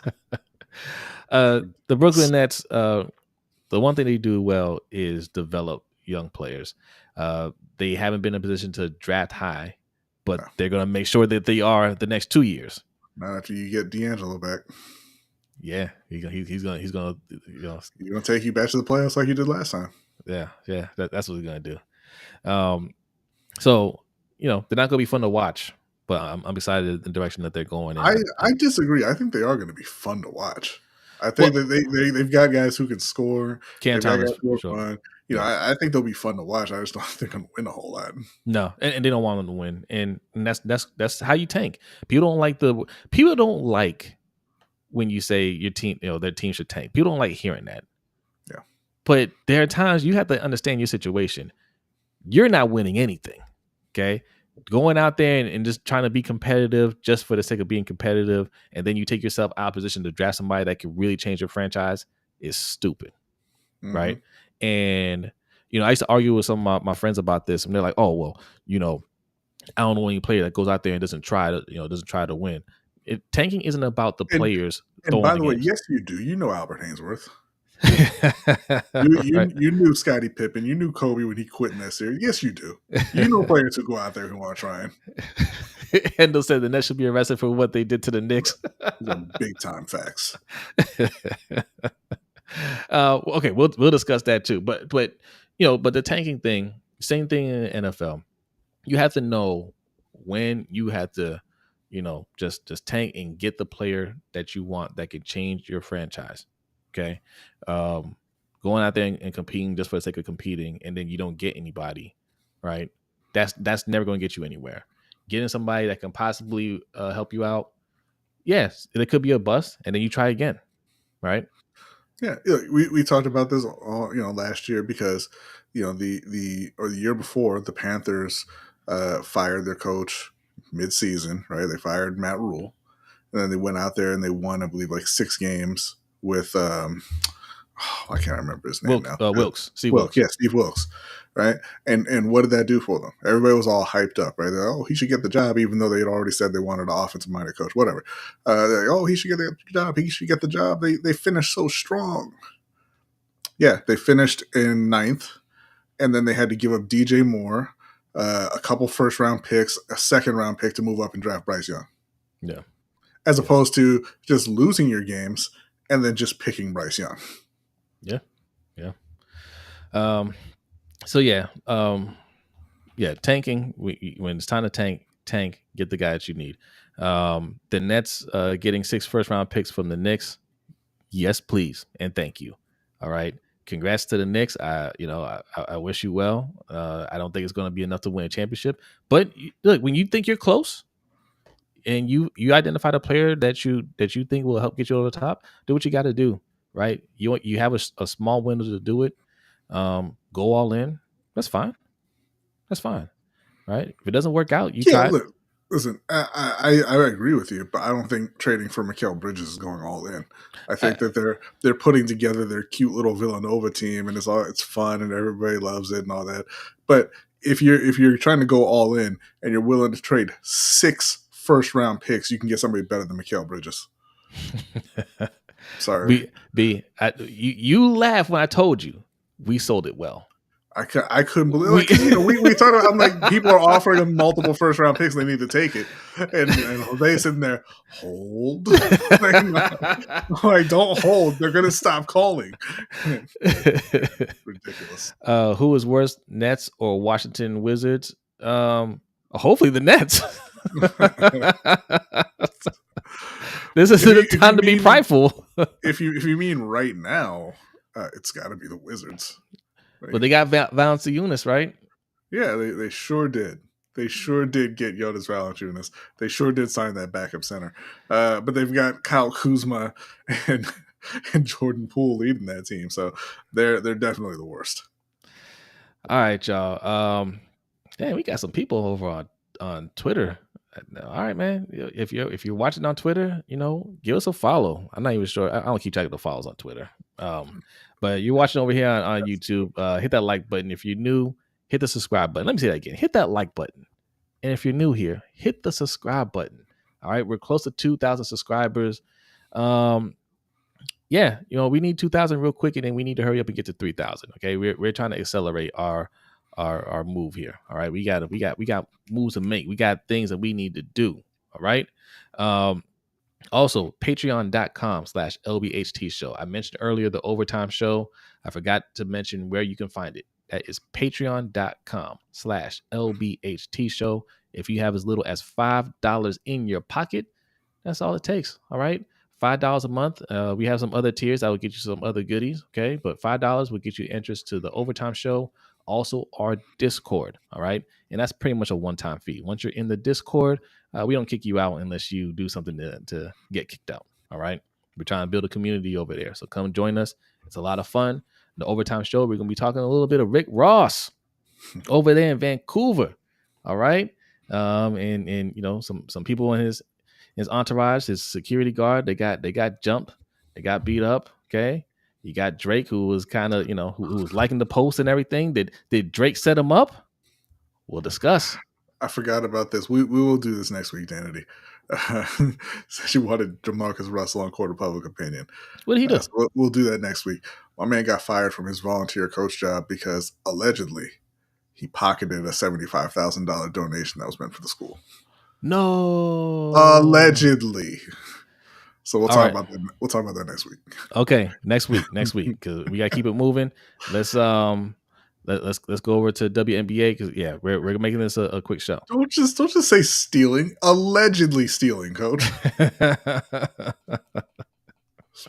The Brooklyn Nets. The one thing they do well is develop young players. They haven't been in a position to draft high, but they're going to make sure that they are the next 2 years. Not after you get D'Angelo back. Yeah, he's gonna He's gonna take you back to the playoffs like you did last time. Yeah, that's what he's gonna do. So you know they're not gonna be fun to watch, but I'm excited in the direction that they're going in. I disagree. I think they are going to be fun to watch. I think Well, that they've got guys who can score. Cam They've got Thomas guys who for are sure. fun. You know, I think they'll be fun to watch. I just don't think they're going to win a whole lot. No, and they don't want them to win, and that's how you tank. People don't like when you say your team, their team should tank. People don't like hearing that. Yeah, but there are times you have to understand your situation. You're not winning anything. Okay, going out there and just trying to be competitive just for the sake of being competitive, and then you take yourself out of position to draft somebody that can really change your franchise is stupid, right? And I used to argue with some of my friends about this, and they're like, "Oh, well, I don't know any player that goes out there and doesn't try to win." Tanking isn't about the players and by throwing the the way, games. yes, you do. You know Albert Hainsworth. Right. You knew Scottie Pippen. You knew Kobe when he quit in that series. Yes, you do. You know players who go out there who aren't trying. Endo said the Nets should be arrested for what they did to the Knicks. These are big time facts. Okay, we'll discuss that too. But the tanking thing, same thing in the NFL. You have to know when you have to, just tank and get the player that you want that can change your franchise. Okay, going out there and competing just for the sake of competing, and then you don't get anybody, right? That's never going to get you anywhere. Getting somebody that can possibly help you out, yes, it could be a bust, and then you try again, right? Yeah, we talked about this last year because the year before the Panthers fired their coach mid-season, right? They fired Matt Rule, and then they went out there and they won, I believe, like 6 games with I can't remember his name now. Wilkes, Steve Wilkes, Wilkes. yeah, Steve Wilkes, right? And what did that do for them? Everybody was all hyped up, right? They're, oh, he should get the job, even though they had already said they wanted an offensive-minded coach, whatever. They're like, oh, he should get the job. He should get the job. They finished so strong. Yeah, they finished in 9th, and then they had to give up DJ Moore, a couple first-round picks, a second-round pick to move up and draft Bryce Young. Yeah. As opposed to just losing your games and then just picking Bryce Young. Yeah. So yeah, tanking. When it's time to tank, get the guy that you need. The Nets getting 6 first-round picks from the Knicks. Yes, please, and thank you. All right, congrats to the Knicks. I wish you well. I don't think it's going to be enough to win a championship, but look, when you think you're close, and you identified a player that you think will help get you over the top, do what you got to do. Right, you have a small window to do it. Go all in. That's fine. Right? If it doesn't work out, you try. Look, listen, I agree with you, but I don't think trading for Mikal Bridges is going all in. I think that they're putting together their cute little Villanova team, and it's fun and everybody loves it and all that. But if you're trying to go all in and you're willing to trade 6 first-round picks, you can get somebody better than Mikal Bridges. Sorry. You laughed when I told you we sold it well. I couldn't believe it. We talked about, I'm like, people are offering them multiple first-round picks. They need to take it. And Jose's sitting there, hold. Like, don't hold. They're going to stop calling. Ridiculous. Who is worse, Nets or Washington Wizards? Hopefully the Nets. This isn't a time to be prideful. If you mean right now, it's got to be the Wizards. Right? But they got Valanciunas, right? Yeah, they sure did. They sure did get Jonas Valanciunas. They sure did sign that backup center. But they've got Kyle Kuzma and Jordan Poole leading that team, so they're definitely the worst. All right, y'all. Yeah, we got some people over on Twitter. All right, man. If you're watching on Twitter, give us a follow. I'm not even sure. I don't keep track of the follows on Twitter. But you're watching over here on YouTube. Hit that like button. If you're new, hit the subscribe button. Let me say that again. Hit that like button. And if you're new here, hit the subscribe button. All right, we're close to 2,000 subscribers. Yeah, we need 2,000 real quick, and then we need to hurry up and get to 3,000. Okay, we're trying to accelerate our move here. All right, we got moves to make. We got things that we need to do. All right. Also, patreon.com/LBHTShow. I mentioned earlier the overtime show. I forgot to mention where you can find it. That is patreon.com/LBHTShow. If you have as little as $5 in your pocket, that's all it takes. All right. $5 a month. We have some other tiers that will get you some other goodies. Okay. But $5 will get you interest to the Overtime Show, also our Discord. All right. And that's pretty much a one-time fee. Once you're in the Discord, we don't kick you out unless you do something to get kicked out. All right. We're trying to build a community over there. So come join us. It's a lot of fun. The Overtime Show, we're going to be talking a little bit of Rick Ross over there in Vancouver. All right. And you know, some people in his entourage, his security guard, they got jumped, they got beat up. Okay. You got Drake, who was kind of, you know, who was liking the post and everything. Did Drake set him up? We'll discuss. I forgot about this. We will do this next week, Danity. So she wanted Jamarcus Russell on Court of Public Opinion. What did he do? So we'll do that next week. My man got fired from his volunteer coach job because allegedly he pocketed a $75,000 donation that was meant for the school. No. Allegedly. So we'll talk right. about that. We'll talk about that next week. Okay, next week, because we gotta keep it moving. Let's go over to WNBA because we're making this a quick show. Don't just say stealing. Allegedly stealing, coach. As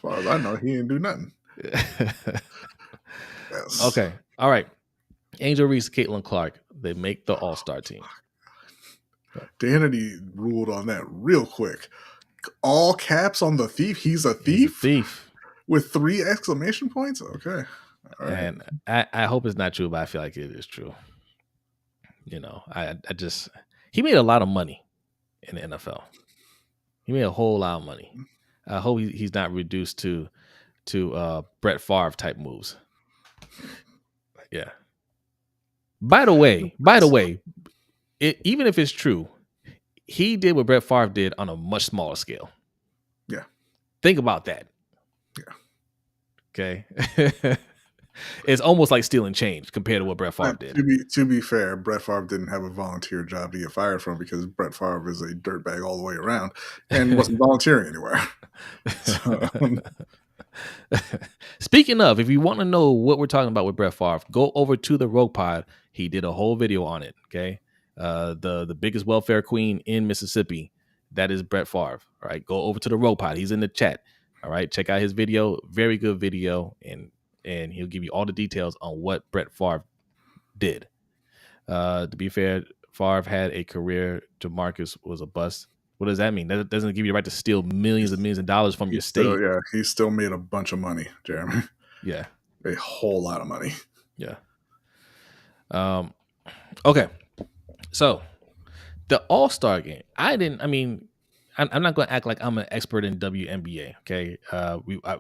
far as I know, he didn't do nothing. Yes. Okay. All right. Angel Reese, Caitlin Clark, they make the All Star team. Danity ruled on that real quick. All caps on the thief. He's a thief? He's a thief. With 3 exclamation points? Okay. All right. And I hope it's not true, but I feel like it is true. You know, he made a lot of money in the NFL. He made a whole lot of money. I hope he's not reduced to Brett Favre type moves. Yeah. By the way, even if it's true, he did what Brett Favre did on a much smaller scale. Yeah. Think about that. Yeah. Okay. It's almost like stealing change compared to what Brett Favre did. To be fair, Brett Favre didn't have a volunteer job to get fired from because Brett Favre is a dirtbag all the way around and wasn't volunteering anywhere. So. Speaking of, if you want to know what we're talking about with Brett Favre, go over to the Rogue Pod. He did a whole video on it. Okay. The biggest welfare queen in Mississippi, that is Brett Favre. All right. Go over to the Rogue Pod. He's in the chat. All right. Check out his video. Very good video. And he'll give you all the details on what Brett Favre did. To be fair, Favre had a career. Jamarcus was a bust. What does that mean? That doesn't give you the right to steal millions and millions of dollars from your state. He still made a bunch of money, Jeremy. Yeah. A whole lot of money. Yeah. Okay. So the All Star game, I'm not going to act like I'm an expert in WNBA. Okay.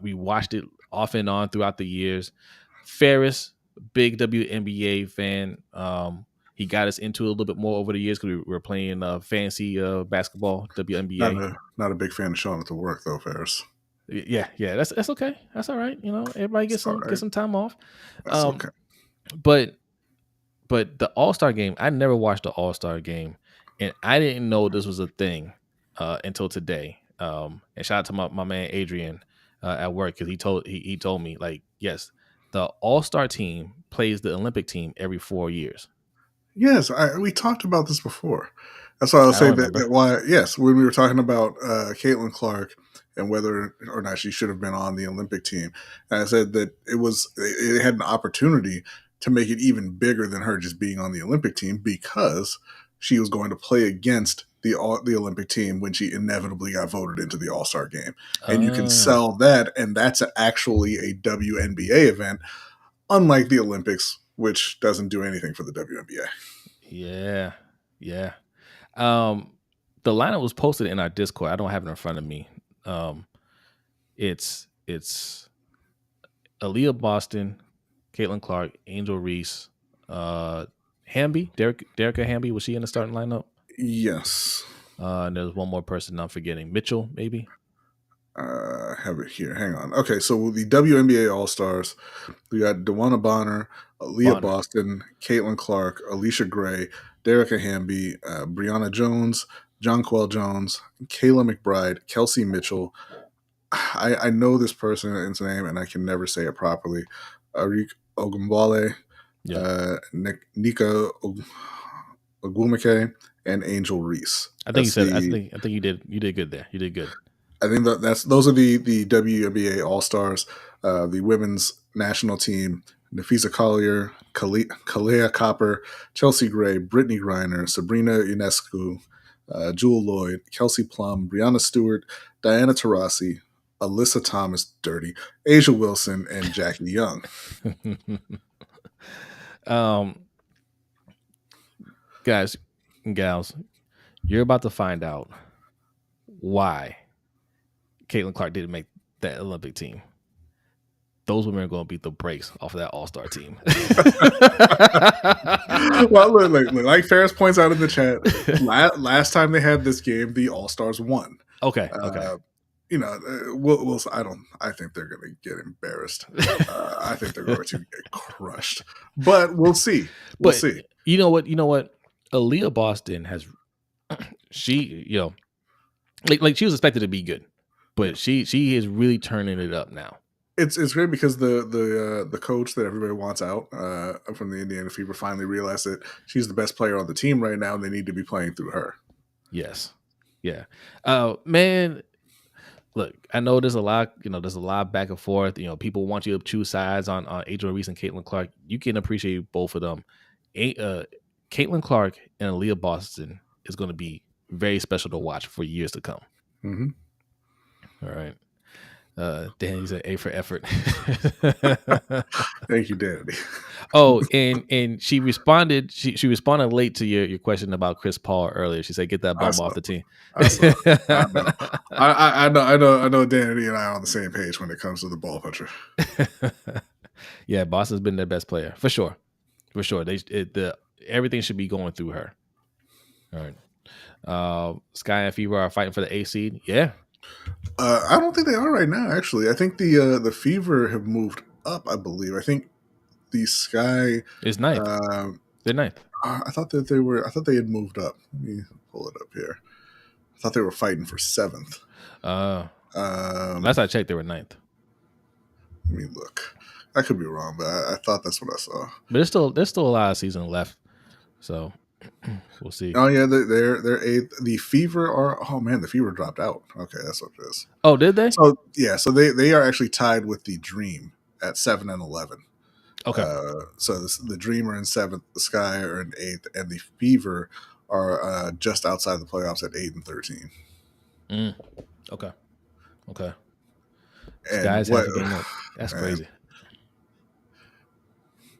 We watched it off and on throughout the years. Ferris, big WNBA fan. He got us into it a little bit more over the years because we were playing fantasy basketball, WNBA. Not a big fan of showing up to work though, Ferris. Yeah. That's okay. That's all right. You know, everybody get some time off. That's okay. But the All Star game, I never watched the All Star game, and I didn't know this was a thing until today. And shout out to my man Adrian at work because he told me, like, yes, the All Star team plays the Olympic team every 4 years. Yes, we talked about this before. That's why I was saying that why. Yes, when we were talking about Caitlin Clark and whether or not she should have been on the Olympic team, and I said that it had an opportunity to make it even bigger than her just being on the Olympic team because she was going to play against the Olympic team when she inevitably got voted into the All Star game, and you can sell that, and that's actually a WNBA event, unlike the Olympics, which doesn't do anything for the WNBA. Yeah. The lineup was posted in our Discord. I don't have it in front of me. It's Aaliyah Boston, Caitlin Clark, Angel Reese, Hamby, Derica Hamby. Was she in the starting lineup? Yes. And there's one more person I'm forgetting. Mitchell, maybe? I have it here. Hang on. Okay, so the WNBA All Stars, we got DeWanna Bonner, Aaliyah Boston, Caitlin Clark, Alicia Gray, Derica Hamby, Brianna Jones, Jonquel Jones, Kayla McBride, Kelsey Mitchell. I know this person's name and I can never say it properly. Arik Ogunbowale, Nika Ogwumike, and Angel Reese. I think you said. I think you did. You did good there. You did good. I think those are the WNBA All Stars. The women's national team: Nafisa Collier, Kalea Copper, Chelsea Gray, Brittany Griner, Sabrina Ionescu, Jewel Lloyd, Kelsey Plum, Brianna Stewart, Diana Taurasi, Alyssa Thomas Dirty, Asia Wilson, and Jackie Young. Guys and gals, you're about to find out why Caitlin Clark didn't make that Olympic team. Those women are going to beat the brakes off of that All-Star team. Well, like Ferris points out in the chat, last time they had this game, the All-Stars won. Okay. I think they're going to get embarrassed. I think they're going to get crushed. But we'll see. We'll see. You know what? Aaliyah Boston has, she she was expected to be good, but she is really turning it up now. It's great because the coach that everybody wants out from the Indiana Fever finally realized that she's the best player on the team right now, and they need to be playing through her. Yes, yeah, man. Look, I know there's a lot, there's a lot back and forth. People want you to choose sides on Angel Reese and Caitlin Clark. You can appreciate both of them. Caitlin Clark and Aaliyah Boston is going to be very special to watch for years to come. Mm-hmm. All right. Danny said A for effort. Thank you, Danny. Oh, and she responded. She responded late to your question about Chris Paul earlier. She said, "Get that bum off the team." I know. Danny and I are on the same page when it comes to the ball puncher. Yeah, Boston's been their best player for sure. For sure, everything should be going through her. All right. Sky and Fever are fighting for the A seed. Yeah. I don't think they are right now. Actually, I think the Fever have moved up. I believe. I think the Sky is ninth. They're ninth. I thought that they were. I thought they had moved up. Let me pull it up here. I thought they were fighting for 7th. Last I checked, they were 9th. Let me look. I could be wrong, but I thought that's what I saw. But there's still a lot of season left, so we'll see. Oh yeah, they're 8th. The Fever are. Oh man, the Fever dropped out. Okay, that's what it is. Oh, did they? So yeah, so they are actually tied with the Dream at 7 and 11. Okay. So the Dream are in 7th, the Sky are in 8th, and the Fever are just outside the playoffs at 8 and 13. Okay. And Sky's half a game up. That's crazy.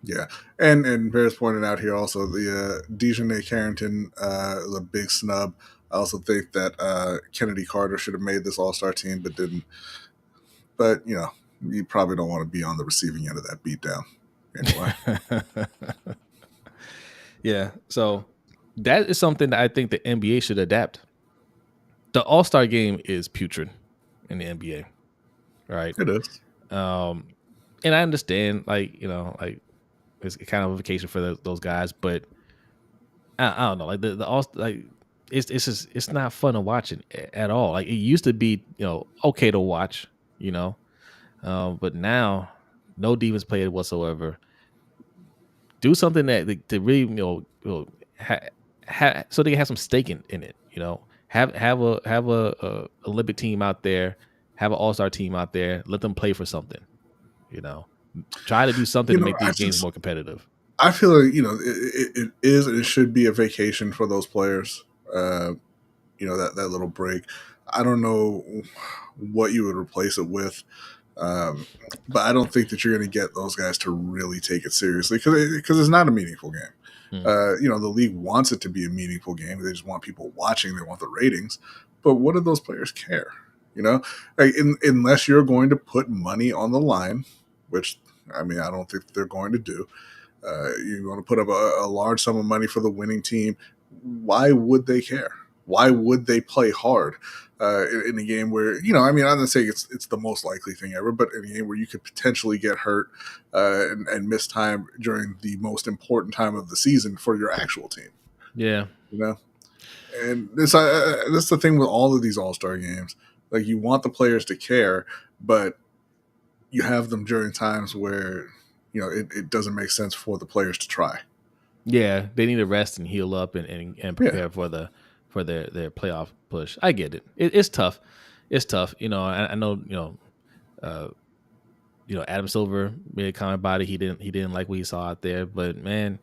Yeah, and Bears pointed out here also the Dejanay Carrington, the big snub. I also think that Kennedy Carter should have made this All-Star team, but didn't. But you probably don't want to be on the receiving end of that beatdown. Anyway. Yeah, so that is something that I think the NBA should adapt. The All-Star game is putrid in the NBA, right? It is. And I understand, it's kind of a vacation for those guys, but I don't know, like the All-Star, like it's not fun to watch it at all. Like it used to be, okay to watch, but now no defense played whatsoever. Do something that to really so they can have some stake in it. Have a Olympic team out there, have an All-Star team out there. Let them play for something. Try to do something to make these games more competitive. I feel like it is and it should be a vacation for those players. That little break. I don't know what you would replace it with. But I don't think that you're going to get those guys to really take it seriously because it's not a meaningful game. The league wants it to be a meaningful game. They just want people watching. They want the ratings. But what do those players care? Unless you're going to put money on the line, which I don't think they're going to do. You want to put up a large sum of money for the winning team. Why would they care? Why would they play hard in a game where, I'm not saying it's the most likely thing ever, but in a game where you could potentially get hurt and miss time during the most important time of the season for your actual team. Yeah. And that's the thing with all of these All-Star games. Like, you want the players to care, but you have them during times where, it doesn't make sense for the players to try. Yeah, they need to rest and heal up and Yeah, prepare for their playoff push. I get it. It's tough. It's tough. I know. Uh, Adam Silver made a comment about it. He didn't like what he saw out there. But man,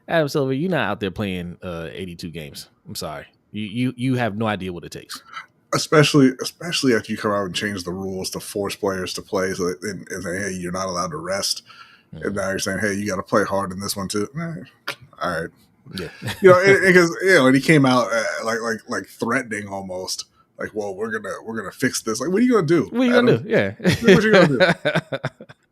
Adam Silver, you're not out there playing 82 games. I'm sorry. You have no idea what it takes. especially after you come out and change the rules to force players to play, so that, and say, hey, you're not allowed to rest, and now you're saying, hey, you got to play hard in this one too. All right, Yeah. because and he came out like threatening almost. Like, well, we're gonna fix this. Like, what are you gonna do, What are you Adam? gonna do? Yeah. What you gonna do?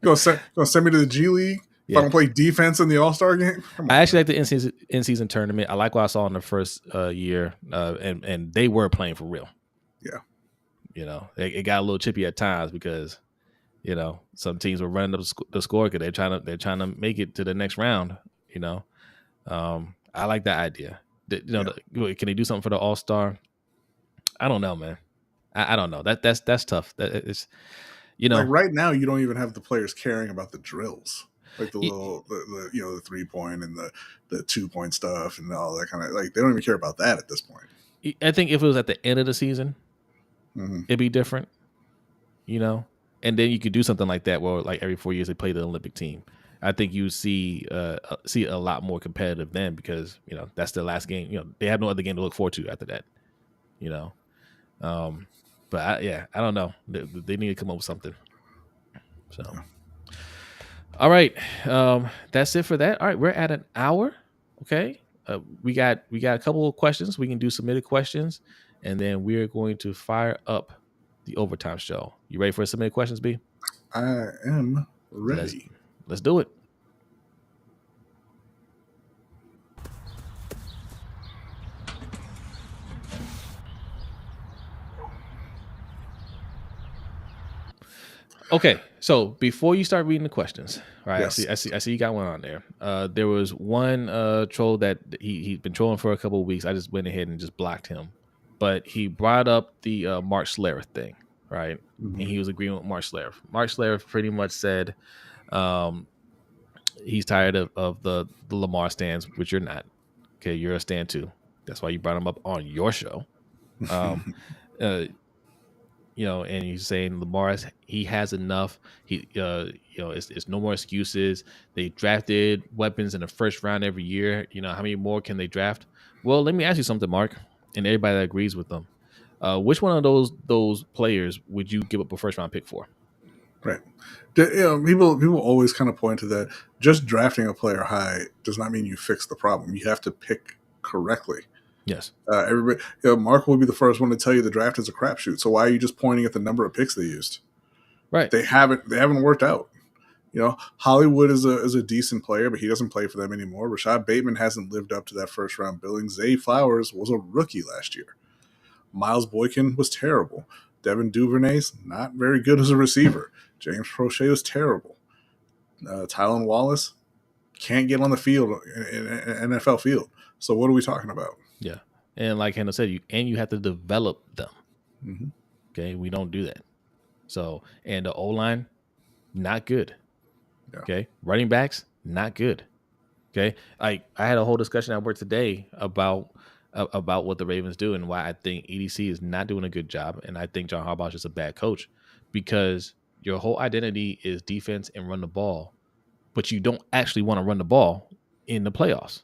You gonna send me to the G League if I Yeah. don't play defense in the All Star game? Come on, I actually like the in-season tournament. I like what I saw in the first year, and they were playing for real. Yeah. It got a little chippy at times because some teams were running up the score because they're trying to make it to the next round. I like that idea. Can they do something for the All Star? I don't know, man. I don't know. That's tough. It's like right now, you don't even have the players caring about the drills, like the little the 3-point and the 2-point stuff and all that kind of, like, they don't even care about that at this point. I think if it was at the end of the season, it'd be different, and then you could do something like that where like every 4 years they play the Olympic team. I think you see a lot more competitive then because that's the last game. They have no other game to look forward to after that. But I don't know. They need to come up with something. So, all right, that's it for that. All right, we're at an hour. Okay, we got a couple of questions. We can do submitted questions, and then we're going to fire up the overtime show. You ready for submitted questions, B? I am ready. Let's do it. Okay, so before you start reading the questions, right? Yes. I see you got one on there. There was one troll that he's been trolling for a couple of weeks. I just went ahead and just blocked him, but he brought up the Mark Schlereth thing, right? And he was agreeing with Mark Schlereth. Mark Schlereth pretty much said he's tired of the Lamar stands, which you're not. Okay, you're a stand too. That's why you brought him up on your show. And he's saying Lamar he has enough. It's no more excuses. They drafted weapons in the first round every year. How many more can they draft? Well, let me ask you something, Mark, and everybody that agrees with them. Which one of those players would you give up a first round pick for? Right. People always kind of point to that. Just drafting a player high does not mean you fix the problem. You have to pick correctly. Yes. Everybody, Mark will be the first one to tell you the draft is a crapshoot. So why are you just pointing at the number of picks they used? Right. They haven't worked out. Hollywood is a decent player, but he doesn't play for them anymore. Rashad Bateman hasn't lived up to that first round billing. Zay Flowers was a rookie last year. Miles Boykin was terrible. Devin Duvernay's not very good as a receiver. James Prochet was terrible. Tylan Wallace can't get on the field in an NFL field. So what are we talking about? Yeah. And like Hannah said, you have to develop them. Mm-hmm. Okay. We don't do that. So, and the O-line, not good. Yeah. Okay. Running backs, not good. Okay. I had a whole discussion at work today about what the Ravens do and why I think EDC is not doing a good job. And I think John Harbaugh is just a bad coach because your whole identity is defense and run the ball, but you don't actually want to run the ball in the playoffs.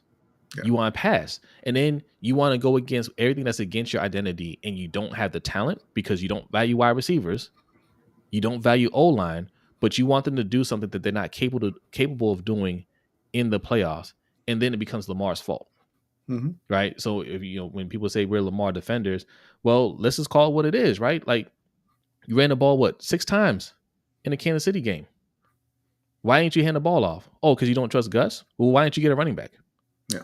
Yeah. You want to pass. And then you want to go against everything that's against your identity, and you don't have the talent because you don't value wide receivers. You don't value O-line, but you want them to do something that they're not capable of doing in the playoffs. And then it becomes Lamar's fault. Mm-hmm. Right. So if when people say we're Lamar defenders, well, let's just call it what it is, right? Like you ran the ball 6 times in the Kansas City game. Why ain't you hand the ball off? Oh, because you don't trust Gus? Well, why didn't you get a running back? Yeah.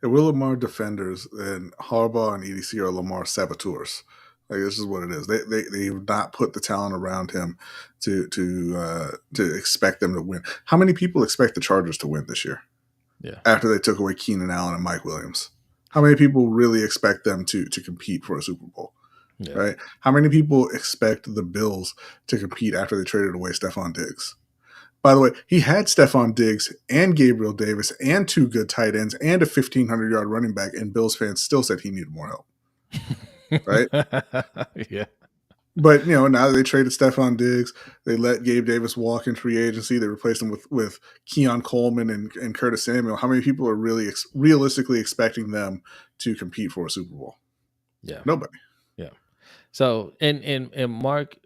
If we're Lamar defenders, then Harbaugh and EDC are Lamar saboteurs. Like, this is what it is. They've not put the talent around him to expect them to win. How many people expect the Chargers to win this year? Yeah. After they took away Keenan Allen and Mike Williams, how many people really expect them to compete for a Super Bowl? Yeah. Right? How many people expect the Bills to compete after they traded away Stephon Diggs? By the way, he had Stephon Diggs and Gabriel Davis and 2 good tight ends and a 1,500-yard running back, and Bills fans still said he needed more help. Right? Yeah. But, now that they traded Stephon Diggs, they let Gabe Davis walk in free agency. They replaced him with Keon Coleman and Curtis Samuel. How many people are really realistically expecting them to compete for a Super Bowl? Yeah. Nobody. Yeah. So, and Mark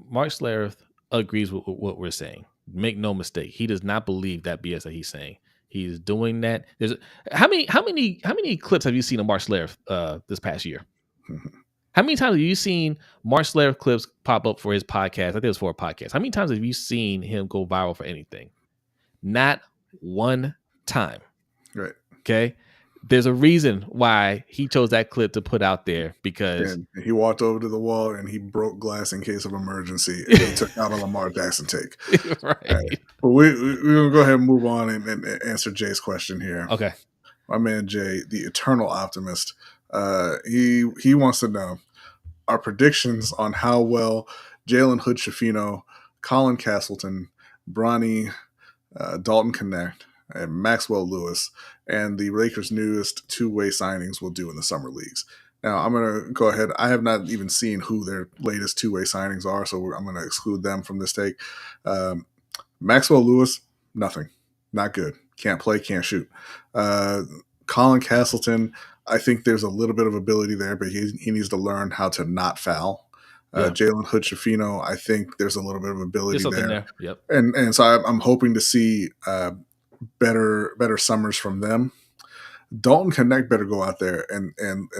Schlereth agrees with what we're saying. Make no mistake, he does not believe that BS that he's saying. He's doing that. There's how many clips have you seen of Mark Schlereth this past year? How many times have you seen Mark Schlereth clips pop up for his podcast? I think it was for a podcast. How many times have you seen him go viral for anything? Not one time. Right. Okay. There's a reason why he chose that clip to put out there, because and he walked over to the wall and he broke glass in case of emergency, and he took out a Lamar Jackson take. Right. But we're gonna go ahead and move on and answer Jay's question here. Okay. My man Jay, the eternal optimist, he wants to know our predictions on how well Jalen Hood-Schifino, Colin Castleton, Bronny, Dalton Connect, and Maxwell Lewis, and the Lakers' newest two-way signings will do in the summer leagues. Now, I'm going to go ahead. I have not even seen who their latest two-way signings are, so I'm going to exclude them from this take. Maxwell Lewis, nothing. Not good. Can't play, can't shoot. Colin Castleton, I think there's a little bit of ability there, but he needs to learn how to not foul. Jalen Hood-Schifino, I think there's a little bit of ability there. Yep. And so I'm hoping to see better summers from them. Dalton Connect better go out there and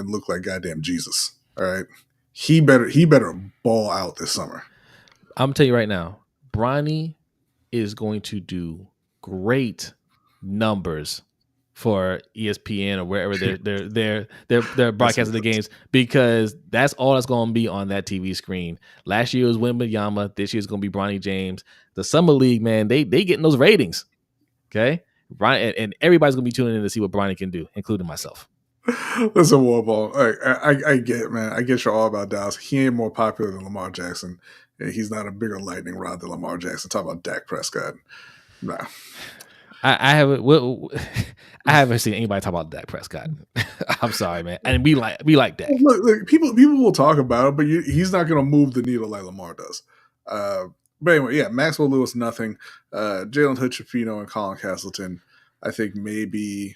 look like goddamn Jesus. All right. He better ball out this summer. I'm telling you right now, Brodny is going to do great numbers for ESPN or wherever they're broadcasting the games, because that's all that's going to be on that TV screen. Last year was Wembanyama. This year's going to be Bronny James. The summer league, man, they getting those ratings. Okay, Bronny, and everybody's going to be tuning in to see what Bronny can do, including myself. Listen, Warball, I get it, man. I get you're all about Dallas. He ain't more popular than Lamar Jackson. He's not a bigger lightning rod than Lamar Jackson. Talk about Dak Prescott. Nah. I haven't seen anybody talk about Dak Prescott. I'm sorry, man. And we like Dak. Look, people will talk about it, but he's not going to move the needle like Lamar does. But anyway, yeah, Maxwell Lewis, nothing. Jalen Hood-Schifino and Colin Castleton, I think maybe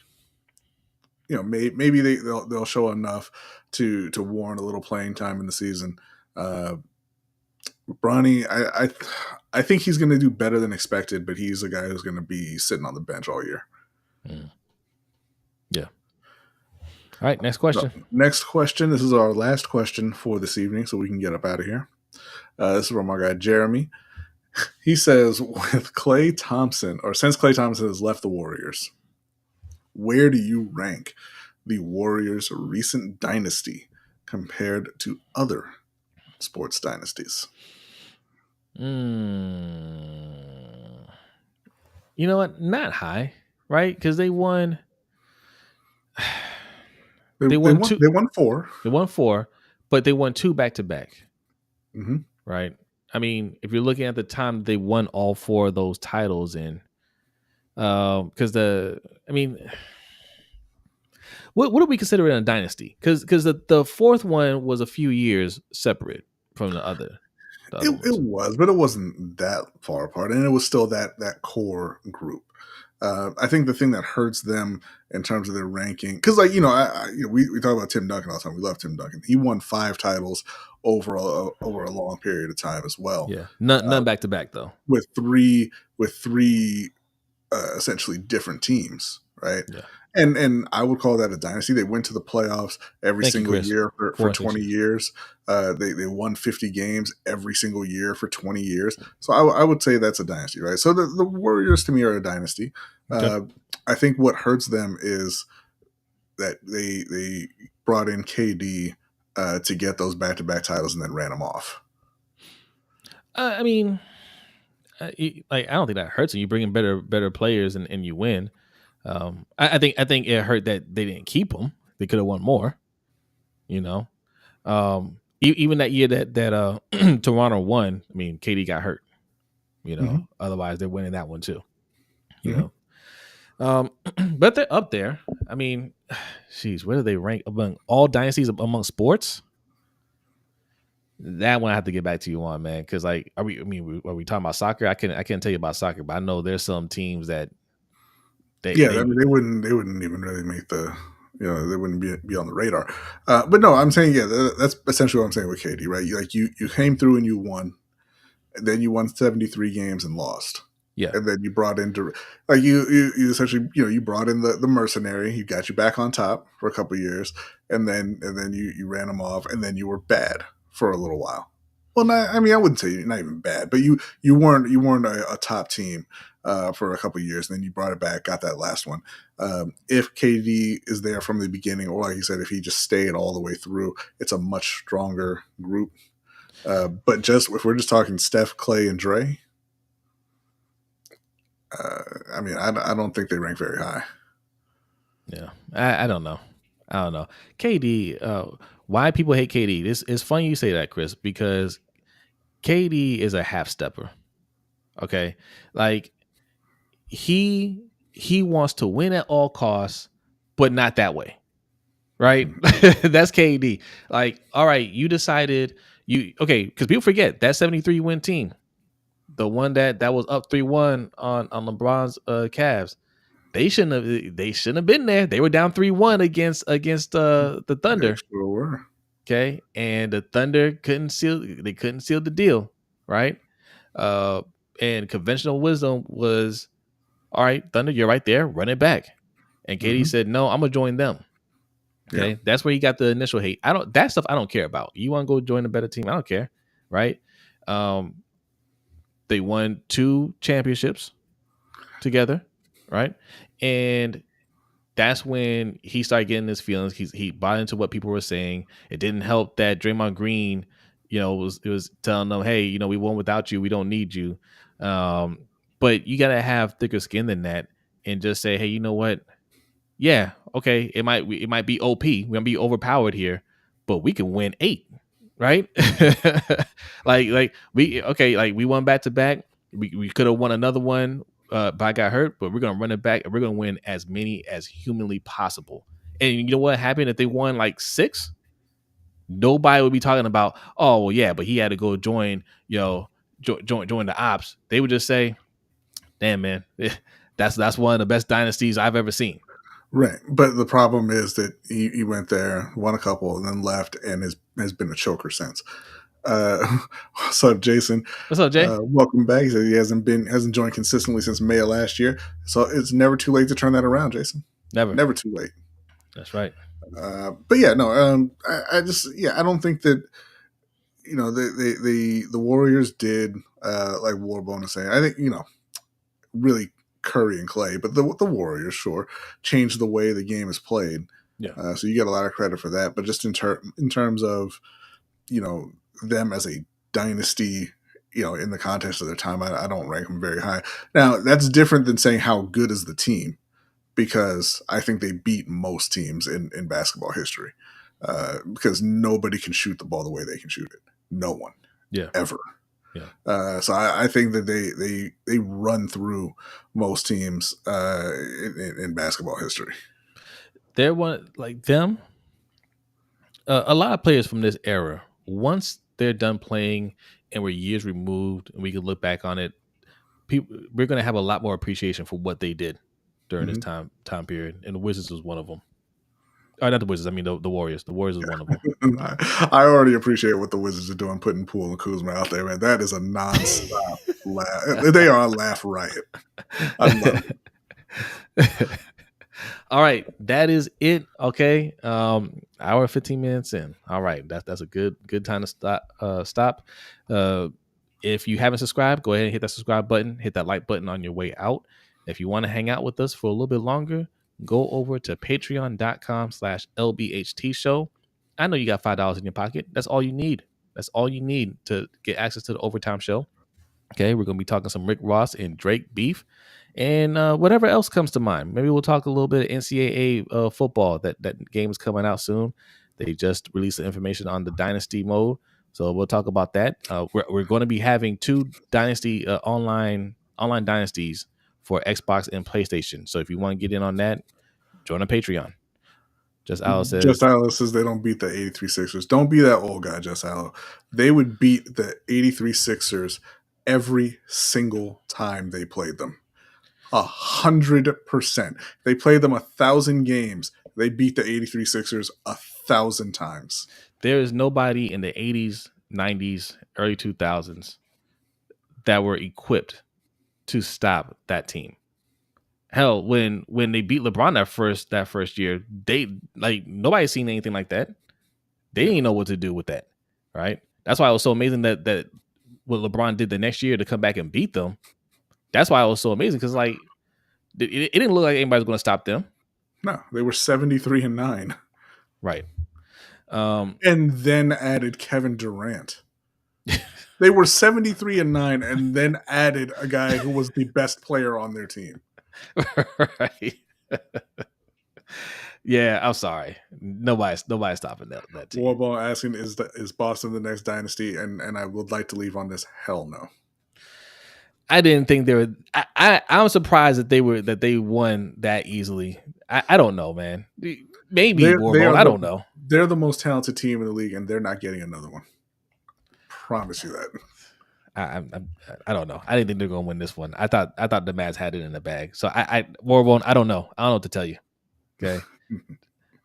they'll show enough to warrant a little playing time in the season. Bronny, I think he's going to do better than expected, but he's a guy who's going to be sitting on the bench all year. Yeah. All right, next question. Next question. This is our last question for this evening, so we can get up out of here. This is from our guy Jeremy. He says, since Klay Thompson has left the Warriors, where do you rank the Warriors' recent dynasty compared to other sports dynasties? You know what? Not high, right? Because they won. They won 4. They won 4, but they won 2 back-to-back. Mm-hmm. Right? I mean, if you're looking at the time they won all 4 of those titles in, because what do we consider it a dynasty? Because the fourth one was a few years separate from the other. It was, but it wasn't that far apart, and it was still that core group. I think the thing that hurts them in terms of their ranking, because we talk about Tim Duncan all the time. We love Tim Duncan. He won 5 titles over a long period of time as well. Yeah, none back to back though. With three essentially different teams, right? Yeah. And I would call that a dynasty. They went to the playoffs every single year for 20 years. They won 50 games every single year for 20 years. So I would say that's a dynasty, right? So the Warriors to me are a dynasty. Okay. I think what hurts them is that they brought in KD to get those back-to-back titles and then ran them off. I don't think that hurts them. You bring in better players and you win. I think it hurt that they didn't keep him. They could have won more, even that year that Toronto won. I mean, KD got hurt. You know, Mhm. otherwise they're winning that one too. You Mhm. know, but they're up there. I mean, geez, where do they rank among all dynasties among sports? That one I have to get back to you on, man. Because like, are we? I mean, are we talking about soccer? I can't tell you about soccer, but I know there's some teams that Yeah, they I mean, they wouldn't even really make the, they wouldn't be on the radar. But no, I'm saying, yeah, that's essentially what I'm saying with KD, right? You came through and you won, and then you won 73 games and lost. yeah. And then you brought in, like you essentially, you brought in the mercenary. He got you back on top for a couple of years, and then you ran him off, and then you were bad for a little while. Well, not, I mean, I wouldn't say you're not even bad, but you weren't a top team for a couple of years, and then you brought it back, got that last one. If KD is there from the beginning, or like you said, if he just stayed all the way through, it's a much stronger group. But just if we're just talking Steph, Clay, and Dre, I mean, I don't think they rank very high. Yeah, I don't know. I don't know. KD, why people hate KD? This it's funny you say that, Chris, because KD is a half stepper. Okay, like he wants to win at all costs, but not that way, right? Mhm. That's KD. Like, all right, you decided you okay because people forget that 73 win team, the one that was up 3-1 on LeBron's Cavs. They shouldn't have been there. They were down 3-1 against the They Thunder. sure were. Okay. And the Thunder couldn't seal the deal. Right. Uh and conventional wisdom was, all right, Thunder, you're right there, run it back. And KD Hmm. said, no, I'm gonna join them. Yeah. Okay. That's where you got the initial hate. That stuff I don't care about. You want to go join a better team? I don't care. Right. Um, they won 2 championships together, right? And that's when he started getting his feelings. He bought into what people were saying. It didn't help that Draymond Green, was telling them, hey, we won without you. We don't need you. Um, but you gotta have thicker skin than that and just say, hey, you know what? Yeah, okay, it might be OP. We're gonna be overpowered here, but we can win 8, right? like we won back to back. We could have won another one, but I got hurt. But we're gonna run it back, and we're gonna win as many as humanly possible. And you know what happened if they won like 6? Nobody would be talking about, oh well, yeah, but he had to go join, join the ops. They would just say, damn man, that's one of the best dynasties I've ever seen. Right. But the problem is that he went there, won a couple, and then left, and has been a choker since. What's up, Jason? What's up, Jay? Welcome back. He said he hasn't joined consistently since May of last year. So it's never too late to turn that around, Jason. Never. Never too late. That's right. But yeah, no. I don't think that the Warriors did like Warbone is saying. I think really Curry and Clay, but the Warriors sure changed the way the game is played. Yeah. So you get a lot of credit for that. But just in terms of them as a dynasty, in the context of their time, I don't rank them very high. Now that's different than saying how good is the team, because I think they beat most teams in basketball history. Because nobody can shoot the ball the way they can shoot it. No one. Yeah. Ever. Yeah. So I think that they run through most teams in basketball history. They're one like them. A lot of players from this era, once they're done playing and we're years removed, and we can look back on it, we're going to have a lot more appreciation for what they did during this time period. And the Wizards was one of them. Not the Wizards. I mean the Warriors. The Warriors was one of them. I already appreciate what the Wizards are doing, putting Poole and Kuzma out there, man. That is a nonstop laugh. They are a laugh riot. I love it. All right, that is it. Okay, hour 15 minutes in. All right, that's a good time to stop. If you haven't subscribed, go ahead and hit that subscribe button. Hit that like button on your way out. If you want to hang out with us for a little bit longer, go over to patreon.com/LBHTShow. I know you got $5 in your pocket. That's all you need. That's all you need to get access to the Overtime Show. Okay, we're going to be talking some Rick Ross and Drake beef and whatever else comes to mind. Maybe we'll talk a little bit of NCAA football. That game is coming out soon. They just released the information on the Dynasty mode. So we'll talk about that. We're going to be having 2 dynasty online dynasties for Xbox and PlayStation. So if you want to get in on that, join a Patreon. Just Alice Just says, Alice says they don't beat the 83 Sixers. Don't be that old guy, Just Alice. They would beat the 83 Sixers every single time they played them. 100%. They played them 1,000 games. They beat the 83 Sixers 1,000 times. there is nobody in the 80s, 90s, early 2000s that were equipped to stop that team. Hell, when they beat LeBron that first year, they like nobody's seen anything like that. They didn't know what to do with that, right? That's why it was so amazing that what LeBron did the next year to come back and beat them. That's why it was so amazing because like it didn't look like anybody's going to stop them. No, they were 73-9. Right. And then added Kevin Durant. They were 73-9 and then added a guy who was the best player on their team. Right. Yeah, I'm sorry. Nobody's stopping that team. Warball asking, is Boston the next dynasty? And I would like to leave on this. Hell no. I didn't think they were. I'm surprised that they won that easily. I don't know, man. Maybe Warball. I don't know. They're the most talented team in the league, and they're not getting another one. Promise you that. I don't know. I didn't think they're going to win this one. I thought the Mavs had it in the bag. So Warball, I don't know. I don't know what to tell you. Okay.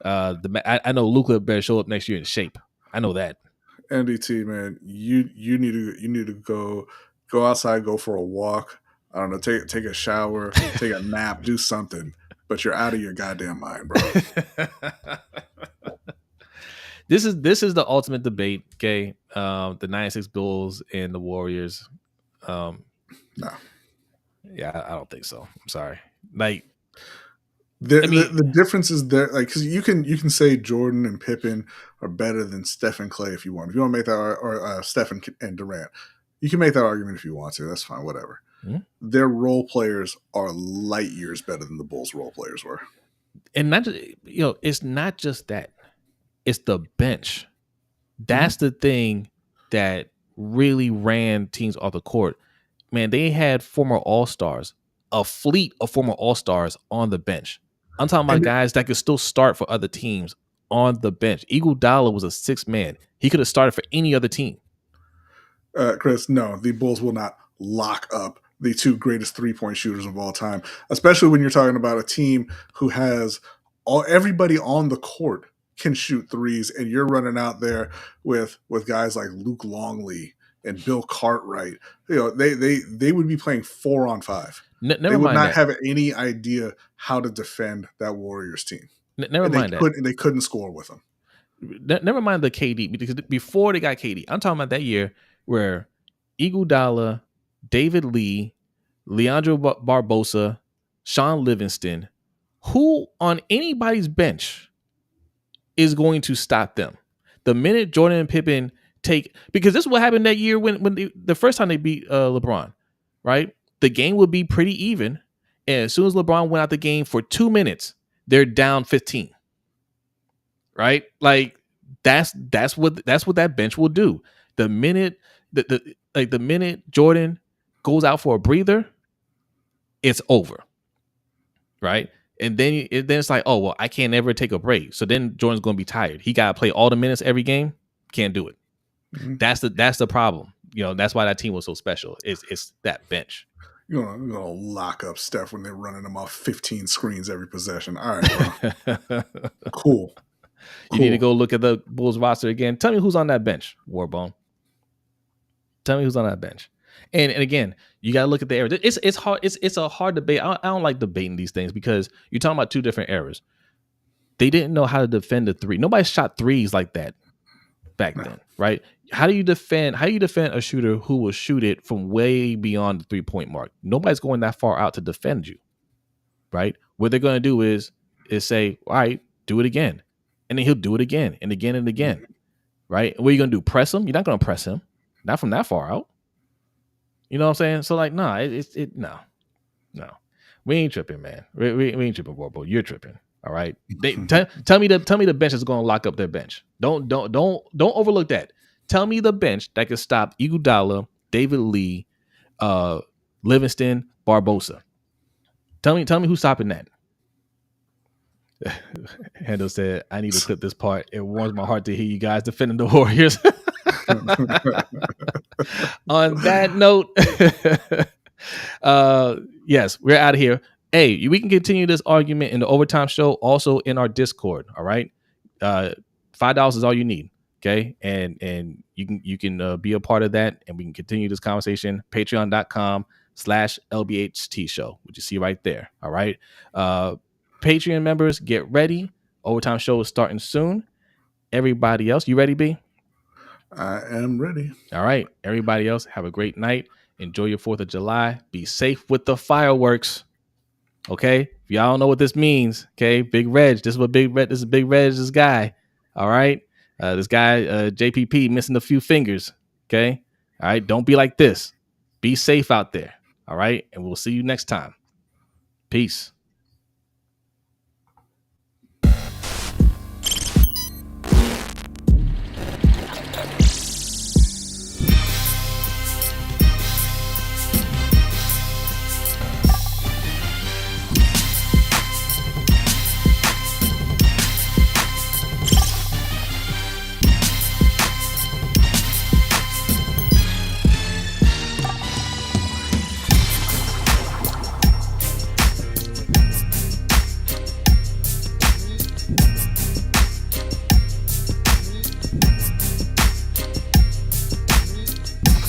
I know Luka better show up next year in shape. I know that. NDT, man, you need to go outside, go for a walk. I don't know, take a shower, take a nap, do something. But you're out of your goddamn mind, bro. This is the ultimate debate, okay? The 96 Bulls and the Warriors. No. Yeah, I don't think so. I'm sorry. Like the difference is there, like, because you can say Jordan and Pippen are better than Steph and Clay if you want. If you want to make that, or Steph and Durant, you can make that argument if you want to. That's fine, whatever. Mm-hmm. Their role players are light years better than the Bulls' role players were. And not just, it's not just that. It's the bench. That's the thing that really ran teams off the court. Man, they had former All-Stars, a fleet of former All-Stars on the bench. I'm talking about guys that could still start for other teams on the bench. Iguodala was a 6th man. He could have started for any other team. Chris, no, the Bulls will not lock up the 2 greatest 3-point shooters of all time, especially when you're talking about a team who has everybody on the court can shoot threes, and you're running out there with guys like Luke Longley and Bill Cartwright. They would be playing 4-on-5. They would not have any idea how to defend that Warriors team. Never mind that. They couldn't score with them. Never mind the KD, because before they got KD, I'm talking about that year where Iguodala, David Lee, Leandro Barbosa, Sean Livingston, who on anybody's bench is going to stop them. The minute Jordan and Pippen because this is what happened that year when the first time they beat LeBron, right? The game would be pretty even, and as soon as LeBron went out the game for 2 minutes, they're down 15. Right? Like that's what that bench will do. The minute the minute Jordan goes out for a breather, it's over. Right? And then it's like, oh, well, I can't ever take a break. So then Jordan's going to be tired. He got to play all the minutes every game. Can't do it. Mm-hmm. That's the problem. That's why that team was so special. It's that bench. You're going to lock up Steph when they're running them off 15 screens every possession. All right, bro. Cool. You need to go look at the Bulls roster again. Tell me who's on that bench, Warbone. Tell me who's on that bench. And again, you got to look at the era. It's hard. It's a hard debate. I don't like debating these things because you're talking about 2 different eras. They didn't know how to defend the 3. Nobody shot threes like that back then, right? How do you defend a shooter who will shoot it from way beyond the 3-point mark? Nobody's going that far out to defend you, right? What they're going to do is say, all right, do it again. And then he'll do it again and again and again, right? And what are you going to do? Press him? You're not going to press him. Not from that far out. You know what I'm saying? So like, no. We ain't tripping, man. We ain't tripping, Warbo. You're tripping. All right. Tell me the bench is going to lock up their bench. Don't overlook that. Tell me the bench that could stop Iguodala, David Lee, Livingston, Barbosa. Tell me who's stopping that. Handel said, I need to clip this part. It warms my heart to hear you guys defending the Warriors. On that note, yes, we're out of here. Hey, we can continue this argument in the Overtime Show, also in our Discord. All right, $5 is all you need. Okay, and you can be a part of that, and we can continue this conversation. Patreon.com/LBHTShow, which you see right there. All right, Patreon members, get ready. Overtime Show is starting soon. Everybody else, you ready, B? I am ready. All right. Everybody else, have a great night. Enjoy your 4th of July. Be safe with the fireworks. Okay. If y'all don't know what this means, okay, Big Reg. This is Big Reg, this guy. All right. This guy, JPP, missing a few fingers. Okay. All right. Don't be like this. Be safe out there. All right. And we'll see you next time. Peace.